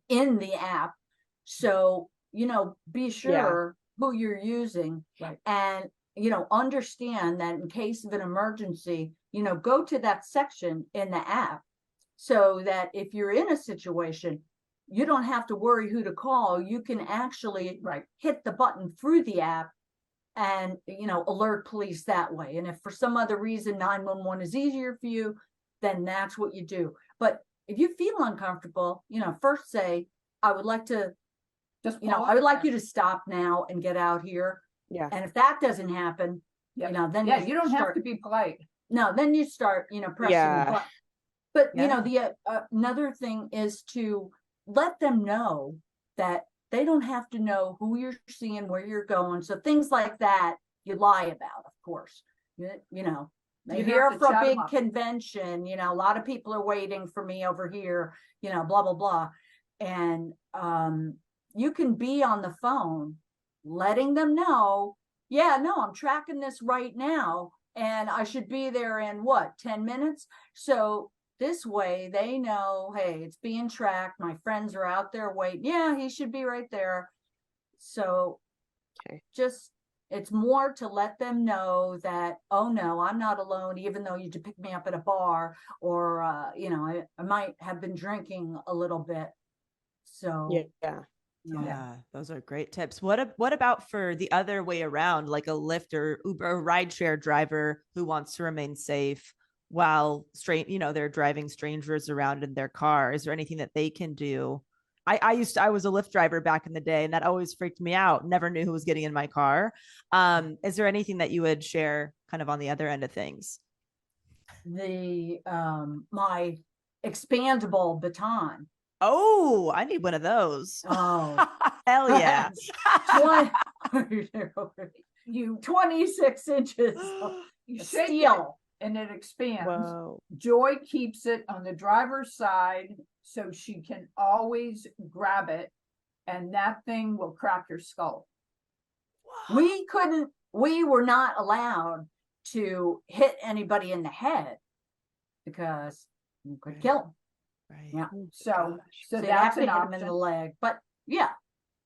in the app, so be sure who you're using, and understand that in case of an emergency, go to that section in the app, so that if you're in a situation, you don't have to worry who to call. You can actually hit the button through the app and alert police that way. And if for some other reason 911 is easier for you, then that's what you do. But if you feel uncomfortable, first say, I would like to I would like you to stop now and get out here. Yeah. And if that doesn't happen, then you don't have to be polite. No, then you start pressing the button. But the another thing is to let them know that they don't have to know who you're seeing, where you're going. So things like that, you lie about, of course. They're here for a big convention. A lot of people are waiting for me over here, blah, blah, blah. And you can be on the phone letting them know, I'm tracking this right now, and I should be there in 10 minutes? So this way they know, hey, it's being tracked. My friends are out there waiting. Yeah, he should be right there. So it's more to let them know that, oh no, I'm not alone, even though you did pick me up at a bar, or I might have been drinking a little bit. So yeah, those are great tips. What about for the other way around, like a Lyft or Uber or rideshare driver who wants to remain safe? while they're driving strangers around in their car? Is there anything that they can do? I was a Lyft driver back in the day, and that always freaked me out. Never knew who was getting in my car. Is there anything that you would share kind of on the other end of things? My expandable baton. Oh, I need one of those. Oh, hell yeah. 26 inches of You shake steel. it and it expands. Whoa. Joy keeps it on the driver's side so she can always grab it, and that thing will crack your skull. We were not allowed to hit anybody in the head because you could kill them. Right. Yeah. So So that's you an have to hit them in option. the leg. But yeah,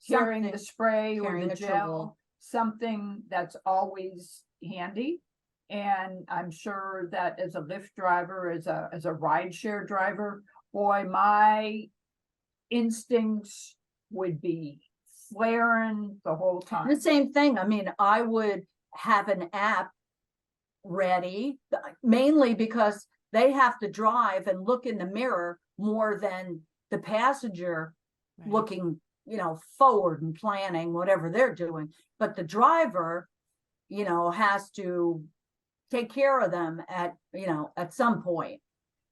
Carrying the something- spray or carrying the a gel, tool. something that's always handy. And I'm sure that as a Lyft driver, as a rideshare driver, boy, my instincts would be flaring the whole time. The same thing. I mean, I would have an app ready, mainly because they have to drive and look in the mirror more than the passenger Right. looking, forward and planning whatever they're doing. But the driver, has to take care of them at some point.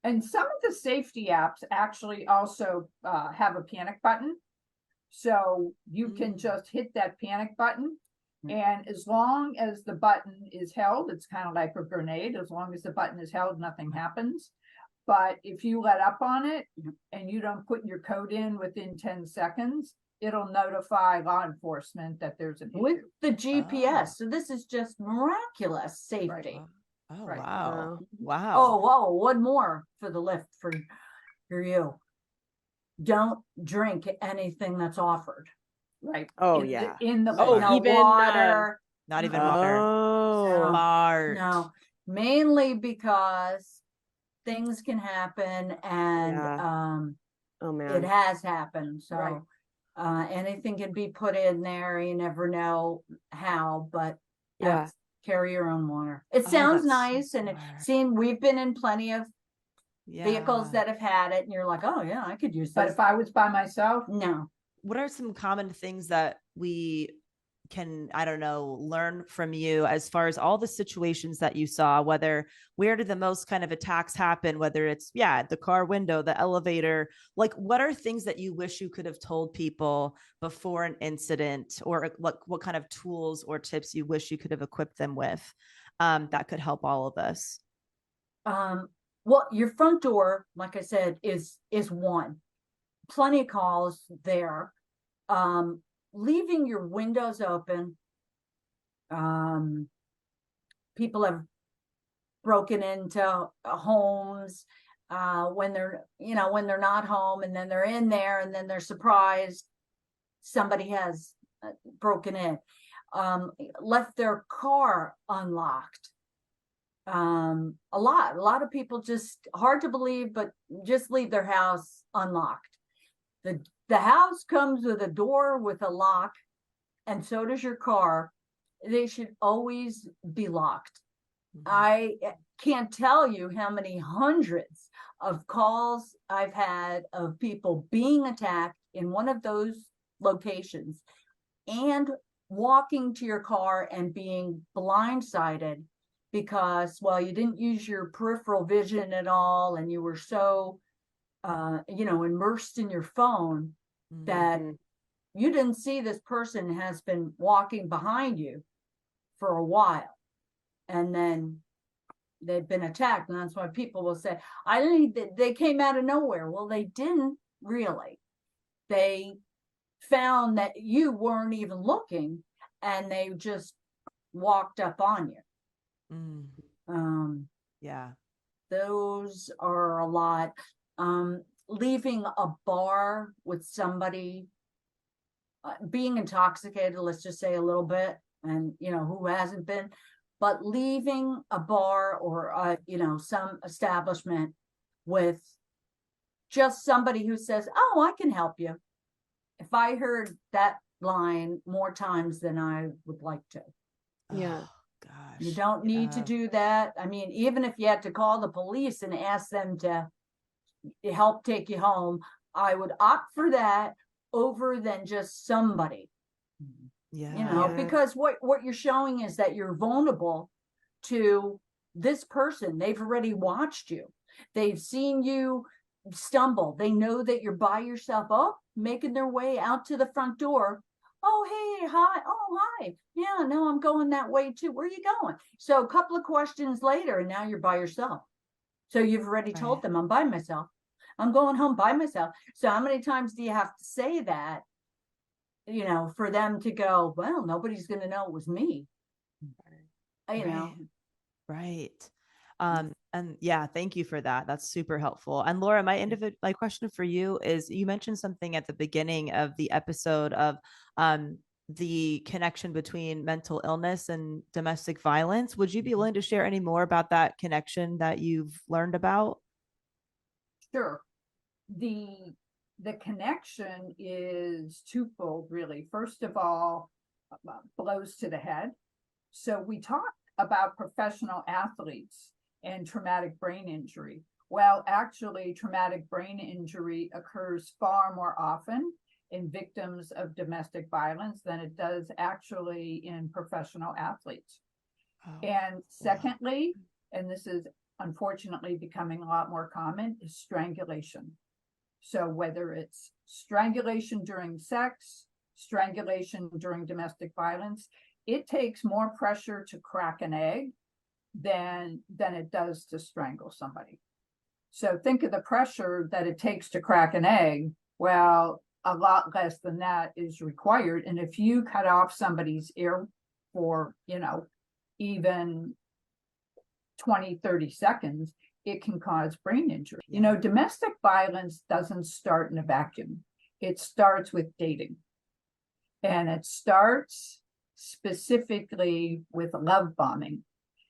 And some of the safety apps actually also have a panic button. So you can just hit that panic button. And as long as the button is held, it's kind of like a grenade. As long as the button is held, nothing happens. But if you let up on it and you don't put your code in within 10 seconds, it'll notify law enforcement that there's an With issue. the GPS. Oh. So this is just miraculous safety. Right. Oh, Right. wow. Wow. Wow. Oh, one more for the Lyft for you. Don't drink anything that's offered. Right. Oh, In the- yeah. in the Oh, No even, water. Not even water. Oh. Smart. No, mainly because things can happen, and Yeah. Oh it man. has happened. So Right. anything can be put in there. You never know how, but Yeah. carry your own water. It Oh, sounds that's so nice, and smart. we've been in plenty of vehicles Yeah. that have had it, and you're like, oh yeah, I could use But this. if I was by myself, No. What are some common things that we can, I don't know, learn from you as far as all the situations that you saw, where did the most kind of attacks happen, whether it's, the car window, the elevator, like what are things that you wish you could have told people before an incident, or what kind of tools or tips you wish you could have equipped them with that could help all of us? Well, your front door, like I said, is one. Plenty of calls there. Leaving your windows open. People have broken into homes when they're not home, and then they're in there, and then they're surprised somebody has broken in. Left their car unlocked. A lot of people, just hard to believe, but just leave their house unlocked. The house comes with a door with a lock, and so does your car. They should always be locked. I can't tell you how many hundreds of calls I've had of people being attacked in one of those locations and walking to your car and being blindsided because, you didn't use your peripheral vision at all, and you were so immersed in your phone that you didn't see this person has been walking behind you for a while, and then they've been attacked. And that's why people will say, they came out of nowhere. Well, they didn't really. They found that you weren't even looking, and they just walked up on you. Those are a lot. Leaving a bar with somebody, being intoxicated, let's just say a little bit, and who hasn't been, but leaving a bar or some establishment with just somebody who says, oh, I can help you. If I heard that line more times than I would like to. Yeah. gosh. You don't need to do that. I mean, even if you had to call the police and ask them to help take you home, I would opt for that over than just somebody. Yeah. You know, because what you're showing is that you're vulnerable to this person. They've already watched you. They've seen you stumble. They know that you're by yourself, making their way out to the front door. Oh, hey, hi. Oh, hi. Yeah, no, I'm going that way too. Where are you going? So a couple of questions later, and now you're by yourself. So you've already told them, I'm by myself. I'm going home by myself. So how many times do you have to say that, you know, for them to go, well, nobody's going to know it was me, you know? Right. And yeah, thank you for that. That's super helpful. And Laura, my question for you is, you mentioned something at the beginning of the episode of the connection between mental illness and domestic violence. Would you be willing to share any more about that connection that you've learned about? Sure. The connection is twofold, really. First of all, blows to the head. So we talk about professional athletes and traumatic brain injury. Well, actually, traumatic brain injury occurs far more often in victims of domestic violence than it does actually in professional athletes. And secondly, and this is unfortunately becoming a lot more common, is strangulation. So whether it's strangulation during sex, strangulation during domestic violence, it takes more pressure to crack an egg than it does to strangle somebody. So think of the pressure that it takes to crack an egg. Well, a lot less than that is required. And if you cut off somebody's ear for, you know, even 20, 30 seconds, it can cause brain injury. You know, domestic violence doesn't start in a vacuum. It starts with dating. And it starts specifically with love bombing.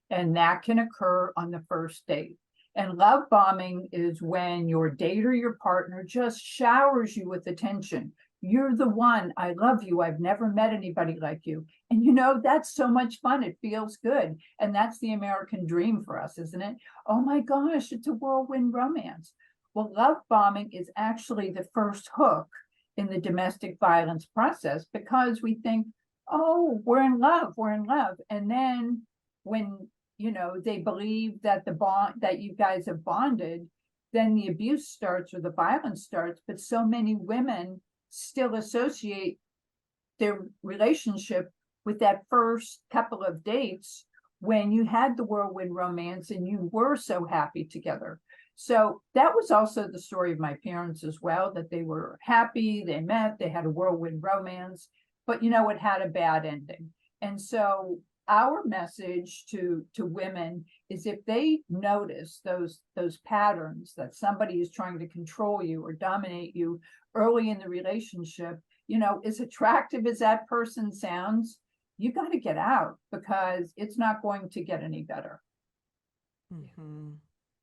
And that can occur on the first date. And love bombing is when your date or your partner just showers you with attention. You're the one. I love you. I've never met anybody like you. And you know, that's so much fun. It feels good. And that's the American dream for us, isn't it? Oh my gosh, it's a whirlwind romance. Well, love bombing is actually the first hook in the domestic violence process, because we think, oh, we're in love. And then when, you know, they believe that the bond, that you guys have bonded, then the abuse starts or the violence starts. But so many women still associate their relationship with that first couple of dates when you had the whirlwind romance and you were so happy together. So that was also the story of my parents as well, that they were happy, they met, they had a whirlwind romance, but you know, it had a bad ending. And so our message to women is, if they notice those patterns that somebody is trying to control you or dominate you early in the relationship, you know, as attractive as that person sounds, you got to get out, because it's not going to get any better.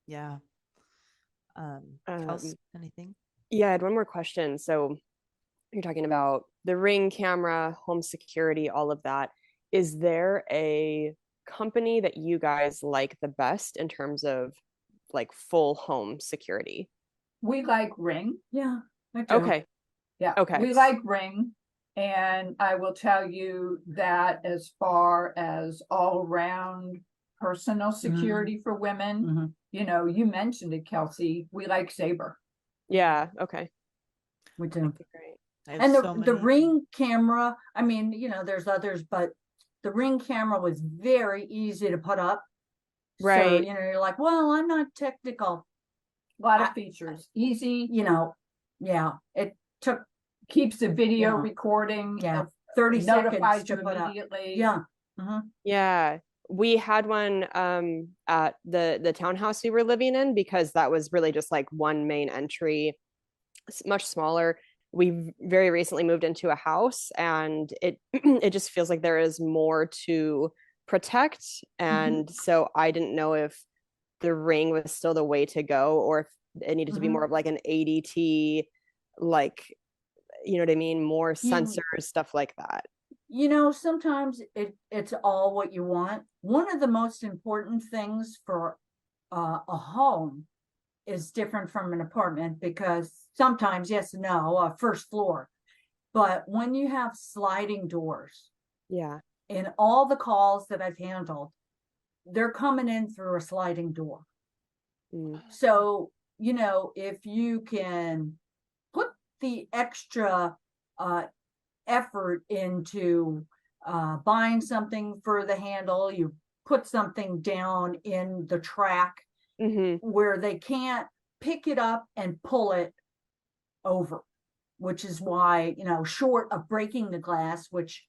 Yeah. Kelsey, anything? Yeah, I had one more question. So you're talking about the Ring camera, home security, all of that. Is there a company that you guys like the best in terms of like full home security? We like Ring. Yeah. I do. Okay. Yeah. Okay. We like Ring. And I will tell you that as far as all around personal security for women, you know, you mentioned it, Kelsey, we like Sabre. Yeah. Okay. We do. Okay, great. And the Ring camera, I mean, you know, there's others, but the Ring camera was very easy to put up. Right. So, you know, you're like, well, I'm not technical. A lot of features. Easy. You know, yeah. It keeps the video recording. Yeah. 30 notifies seconds you to put up. immediately. Yeah. Yeah. We had one at the townhouse we were living in, because that was really just like one main entry, much smaller. We very recently moved into a house, and it it just feels like there is more to protect. And so I didn't know if the Ring was still the way to go, or if it needed to be more of like an ADT, like, you know what I mean, more sensors, stuff like that. Sometimes it's all what you want. One of the most important things for a home is different from an apartment, because sometimes, yes and no, first floor. But when you have sliding doors, Yeah. in all the calls that I've handled, they're coming in through a sliding door. Mm. So, if you can put the extra effort into buying something for the handle, you put something down in the track where they can't pick it up and pull it over, which is why, short of breaking the glass, which,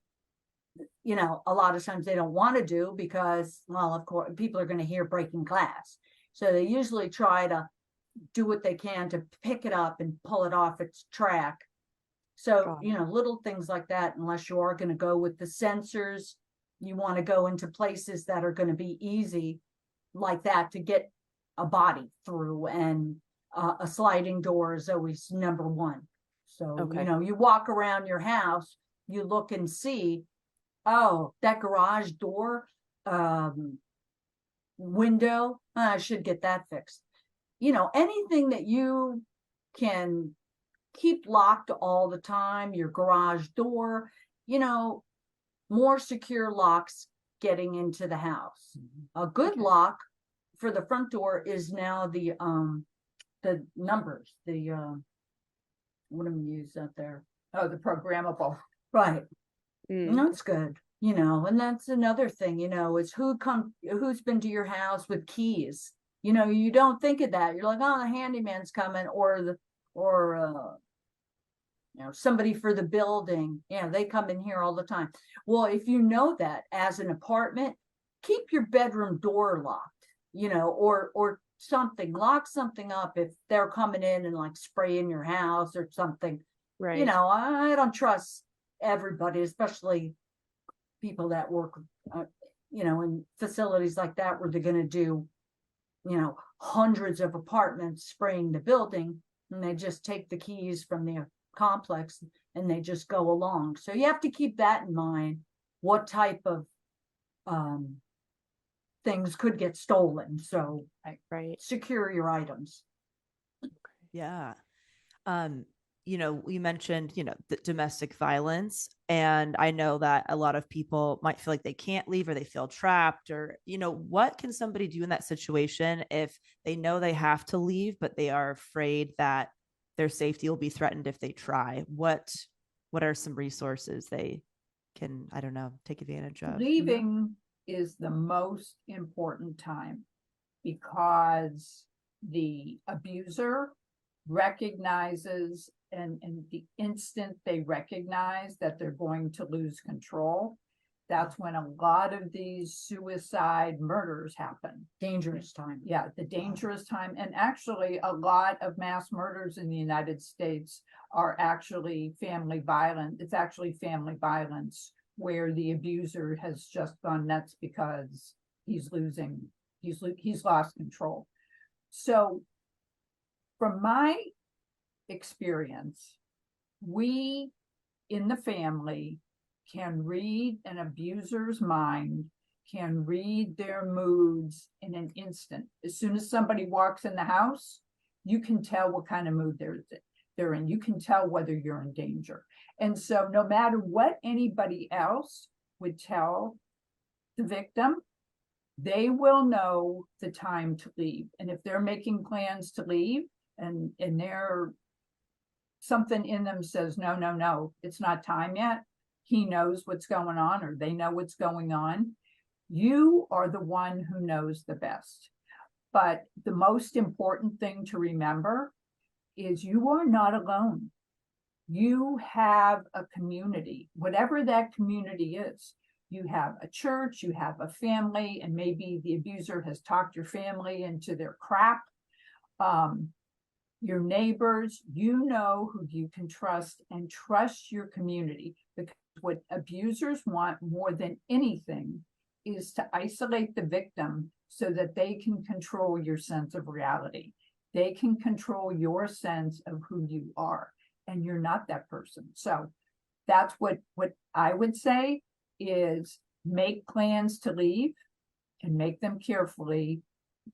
a lot of times they don't want to do, because, well, of course, people are going to hear breaking glass. So they usually try to do what they can to pick it up and pull it off its track. So, little things like that, unless you are going to go with the sensors, you want to go into places that are going to be easy like that to get a body through, and a sliding door is always number one. So, you walk around your house, you look and see, oh, that garage door, window, I should get that fixed. Anything that you can keep locked all the time, your garage door, more secure locks getting into the house. A good lock for the front door is now the numbers, what am I use out there? Oh, the programmable. Right. That's good. And that's another thing, is who's been to your house with keys. You don't think of that. You're like, oh, the handyman's coming, or somebody for the building. They come in here all the time. Well, if you know that as an apartment, keep your bedroom door locked, or something, lock something up if they're coming in and like spraying your house or something. Right. I don't trust everybody, especially people that work, in facilities like that where they're going to do, hundreds of apartments spraying the building, and they just take the keys from the complex and they just go along. So you have to keep that in mind. What type of things could get stolen? So secure your items. Yeah. We mentioned, the domestic violence, and I know that a lot of people might feel like they can't leave, or they feel trapped, or, what can somebody do in that situation if they know they have to leave, but they are afraid that their safety will be threatened if they try? What are some resources they can, I don't know, take advantage of? Leaving is the most important time, because the abuser recognizes, and the instant they recognize that they're going to lose control, that's when a lot of these suicide murders happen. Dangerous time. Yeah, the dangerous time. And actually, a lot of mass murders in the United States are actually family violence. It's actually family violence where the abuser has just gone nuts because he's lost control. So from my experience, we in the family can read an abuser's mind, can read their moods in an instant. As soon as somebody walks in the house, you can tell what kind of mood they're in. You can tell whether you're in danger. And so no matter what anybody else would tell the victim, they will know the time to leave. And if they're making plans to leave, and they're something in them says, no, it's not time yet, he knows what's going on, or they know what's going on, you are the one who knows the best. But the most important thing to remember is you are not alone. You have a community, whatever that community is. You have a church, you have a family, and maybe the abuser has talked your family into their crap. Your neighbors, you know who you can trust, and trust your community, because what abusers want more than anything is to isolate the victim so that they can control your sense of reality. They can control your sense of who you are, and you're not that person. So that's what I would say is make plans to leave and make them carefully.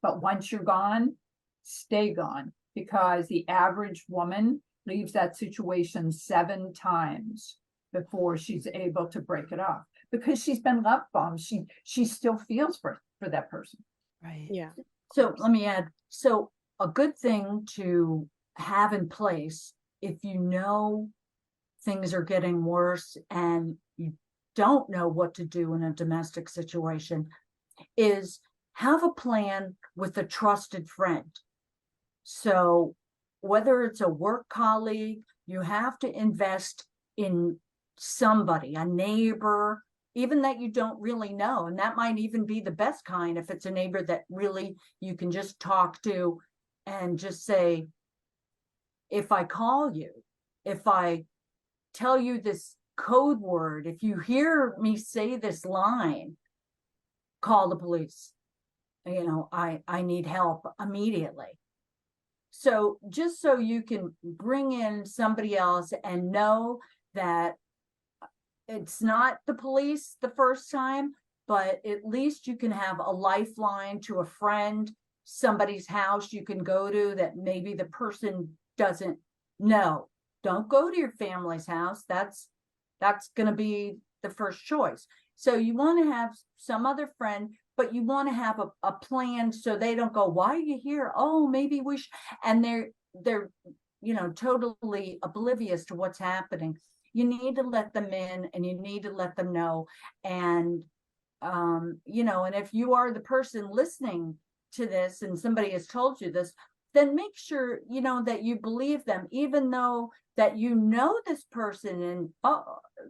But once you're gone, stay gone, because the average woman leaves that situation 7 times before she's able to break it off, because she's been love bombed. She still feels for that person. Right. Yeah. So let me add, so a good thing to have in place, if you know things are getting worse and you don't know what to do in a domestic situation, is have a plan with a trusted friend. So whether it's a work colleague, you have to invest in somebody, a neighbor, even that you don't really know. And that might even be the best kind if it's a neighbor that really you can just talk to and just say, if I call you, if I tell you this code word, if you hear me say this line, call the police. You know, I need help immediately. So just so you can bring in somebody else and know that it's not the police the first time, but at least you can have a lifeline to a friend, somebody's house you can go to that maybe the person doesn't know. Don't go to your family's house. That's going to be the first choice. So you want to have some other friend, but you want to have a plan so they don't go, why are you here? Oh, maybe we should. And they're, you know, totally oblivious to what's happening. You need to let them in and you need to let them know. And, you know, and if you are the person listening to this and somebody has told you this, then make sure, you know, that you believe them, even though that you know this person and,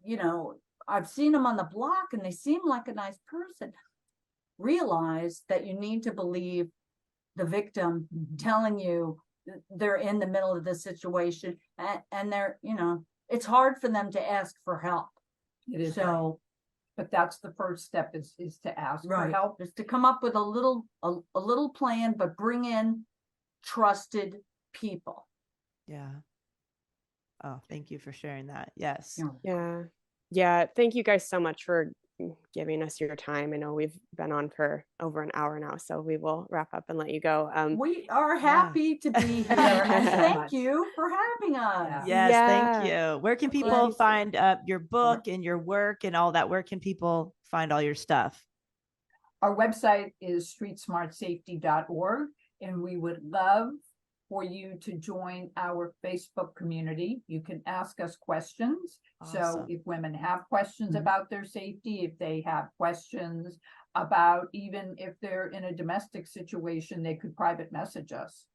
you know, I've seen them on the block and they seem like a nice person. Realize that you need to believe the victim telling you they're in the middle of the situation and they're, you know, it's hard for them to ask for help. It is. So, but that's the first step is to ask for help. Is to come up with a little plan, but bring in trusted people. Yeah. Oh, thank you for sharing that. Yes. Yeah. Thank you guys so much for giving us your time. I know we've been on for over an hour now, so we will wrap up and let you go. We are happy to be here, and thank you for having us. Yes, thank you. Where can people find your book and your work and all that? Where can people find all your stuff? Our website is streetsmartsafety.org, and we would love for you to join our Facebook community. You can ask us questions. Awesome. So if women have questions about their safety, if they have questions about even if they're in a domestic situation, they could private message us.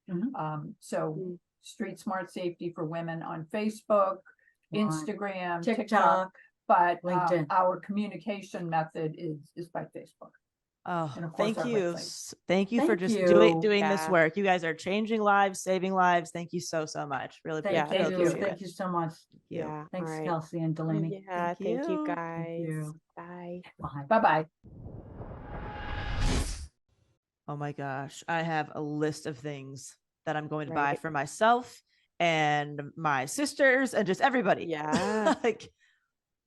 Street Smart Safety for Women on Facebook, Instagram, TikTok, but our communication method is by Facebook. Oh, thank you. Thank you for just doing this work. You guys are changing lives, saving lives. Thank you so much. Really appreciate it. Thank you so much. Yeah. Thanks, Kelsey and Delaney. Yeah, thank you guys. Bye. Bye-bye. Oh my gosh. I have a list of things that I'm going to buy for myself and my sisters and just everybody.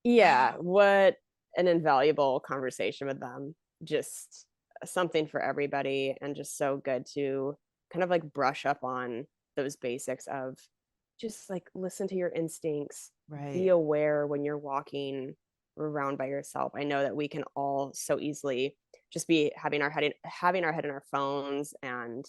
Yeah. What an invaluable conversation with them. Just something for everybody, and just so good to kind of like brush up on those basics of just like listen to your instinccts, be aware when you're walking around by yourself. I know that we can all so easily just be having our head in our phones and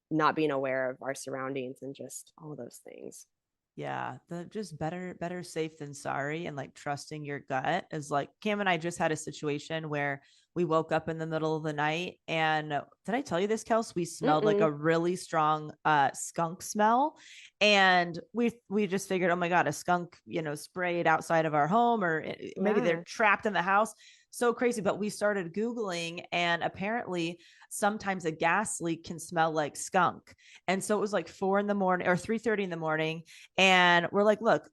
not being aware of our surroundings and just all those things. Yeah, just better safe than sorry, and like trusting your gut is like Cam and I just had a situation where we woke up in the middle of the night, and did I tell you this, Kels? We smelled like a really strong skunk smell, and we just figured, oh my god, a skunk, you know, sprayed outside of our home, or maybe they're trapped in the house. So crazy. But we started Googling, and apparently sometimes a gas leak can smell like skunk. And so it was like 4 a.m. or 3:30 in the morning. And we're like, look,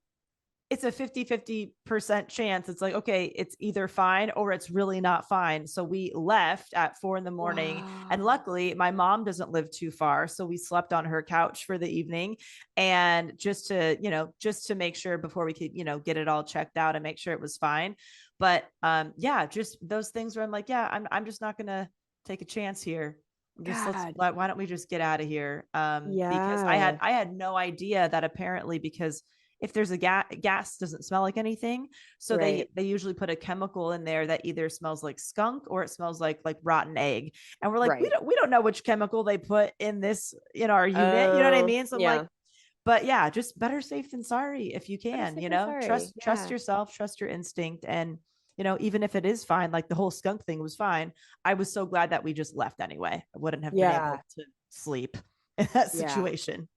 it's a 50% chance. It's like, okay, it's either fine or it's really not fine. So we left at 4 a.m. and luckily my mom doesn't live too far. So we slept on her couch for the evening, and just to make sure before we could, get it all checked out and make sure it was fine. But yeah, just those things where I'm like, yeah, I'm just not going to take a chance here. Why don't we just get out of here? Because I had no idea that apparently, because if there's a gas doesn't smell like anything. So they usually put a chemical in there that either smells like skunk or it smells like rotten egg. And we're like, we don't know which chemical they put in our unit. You know what I mean? So I'm like, but yeah, just better safe than sorry if you can, trust yourself, trust your instinct. And, even if it is fine, like the whole skunk thing was fine. I was so glad that we just left anyway. I wouldn't have been able to sleep in that situation,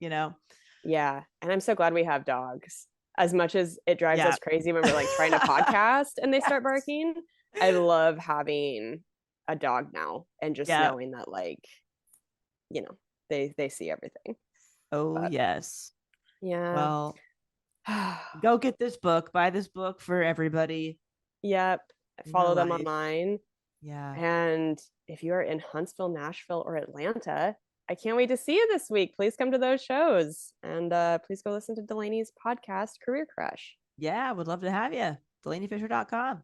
Yeah. And I'm so glad we have dogs. As much as it drives us crazy when we're like trying to podcast and they start barking, I love having a dog now and just knowing that they see everything. Yes. Yeah. Well, go get this book, buy this book for everybody. Yep. Follow them online. Yeah. And if you are in Huntsville, Nashville, or Atlanta, I can't wait to see you this week. Please come to those shows. And please go listen to Delaney's podcast, Career Crush. Yeah, would love to have you. DelaneyFisher.com.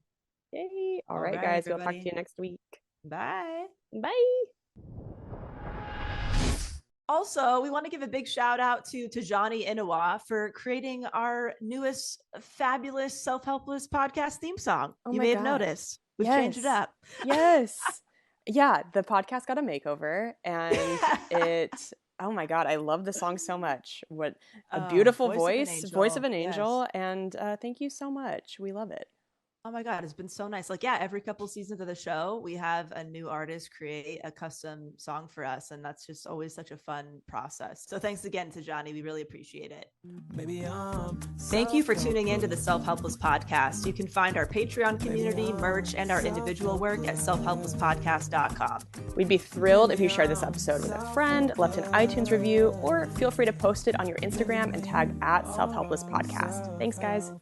Yay. All right, guys. Everybody. We'll talk to you next week. Bye. Bye. Also, we want to give a big shout out to Tajani Inawa for creating our newest fabulous Self-Helpless podcast theme song. You may have noticed. We've changed it up. Yes. Yeah, the podcast got a makeover, and oh my God, I love the song so much. What a beautiful voice of an angel. And thank you so much. We love it. Oh my God, it's been so nice. Every couple seasons of the show, we have a new artist create a custom song for us. And that's just always such a fun process. So thanks again to Johnny. We really appreciate it. Thank you for tuning in to the Self-Helpless podcast. You can find our Patreon community, merch, and our individual work at selfhelplesspodcast.com. We'd be thrilled if you shared this episode with a friend, left an iTunes review, or feel free to post it on your Instagram and tag @Self-Helpless Podcast. Thanks, guys.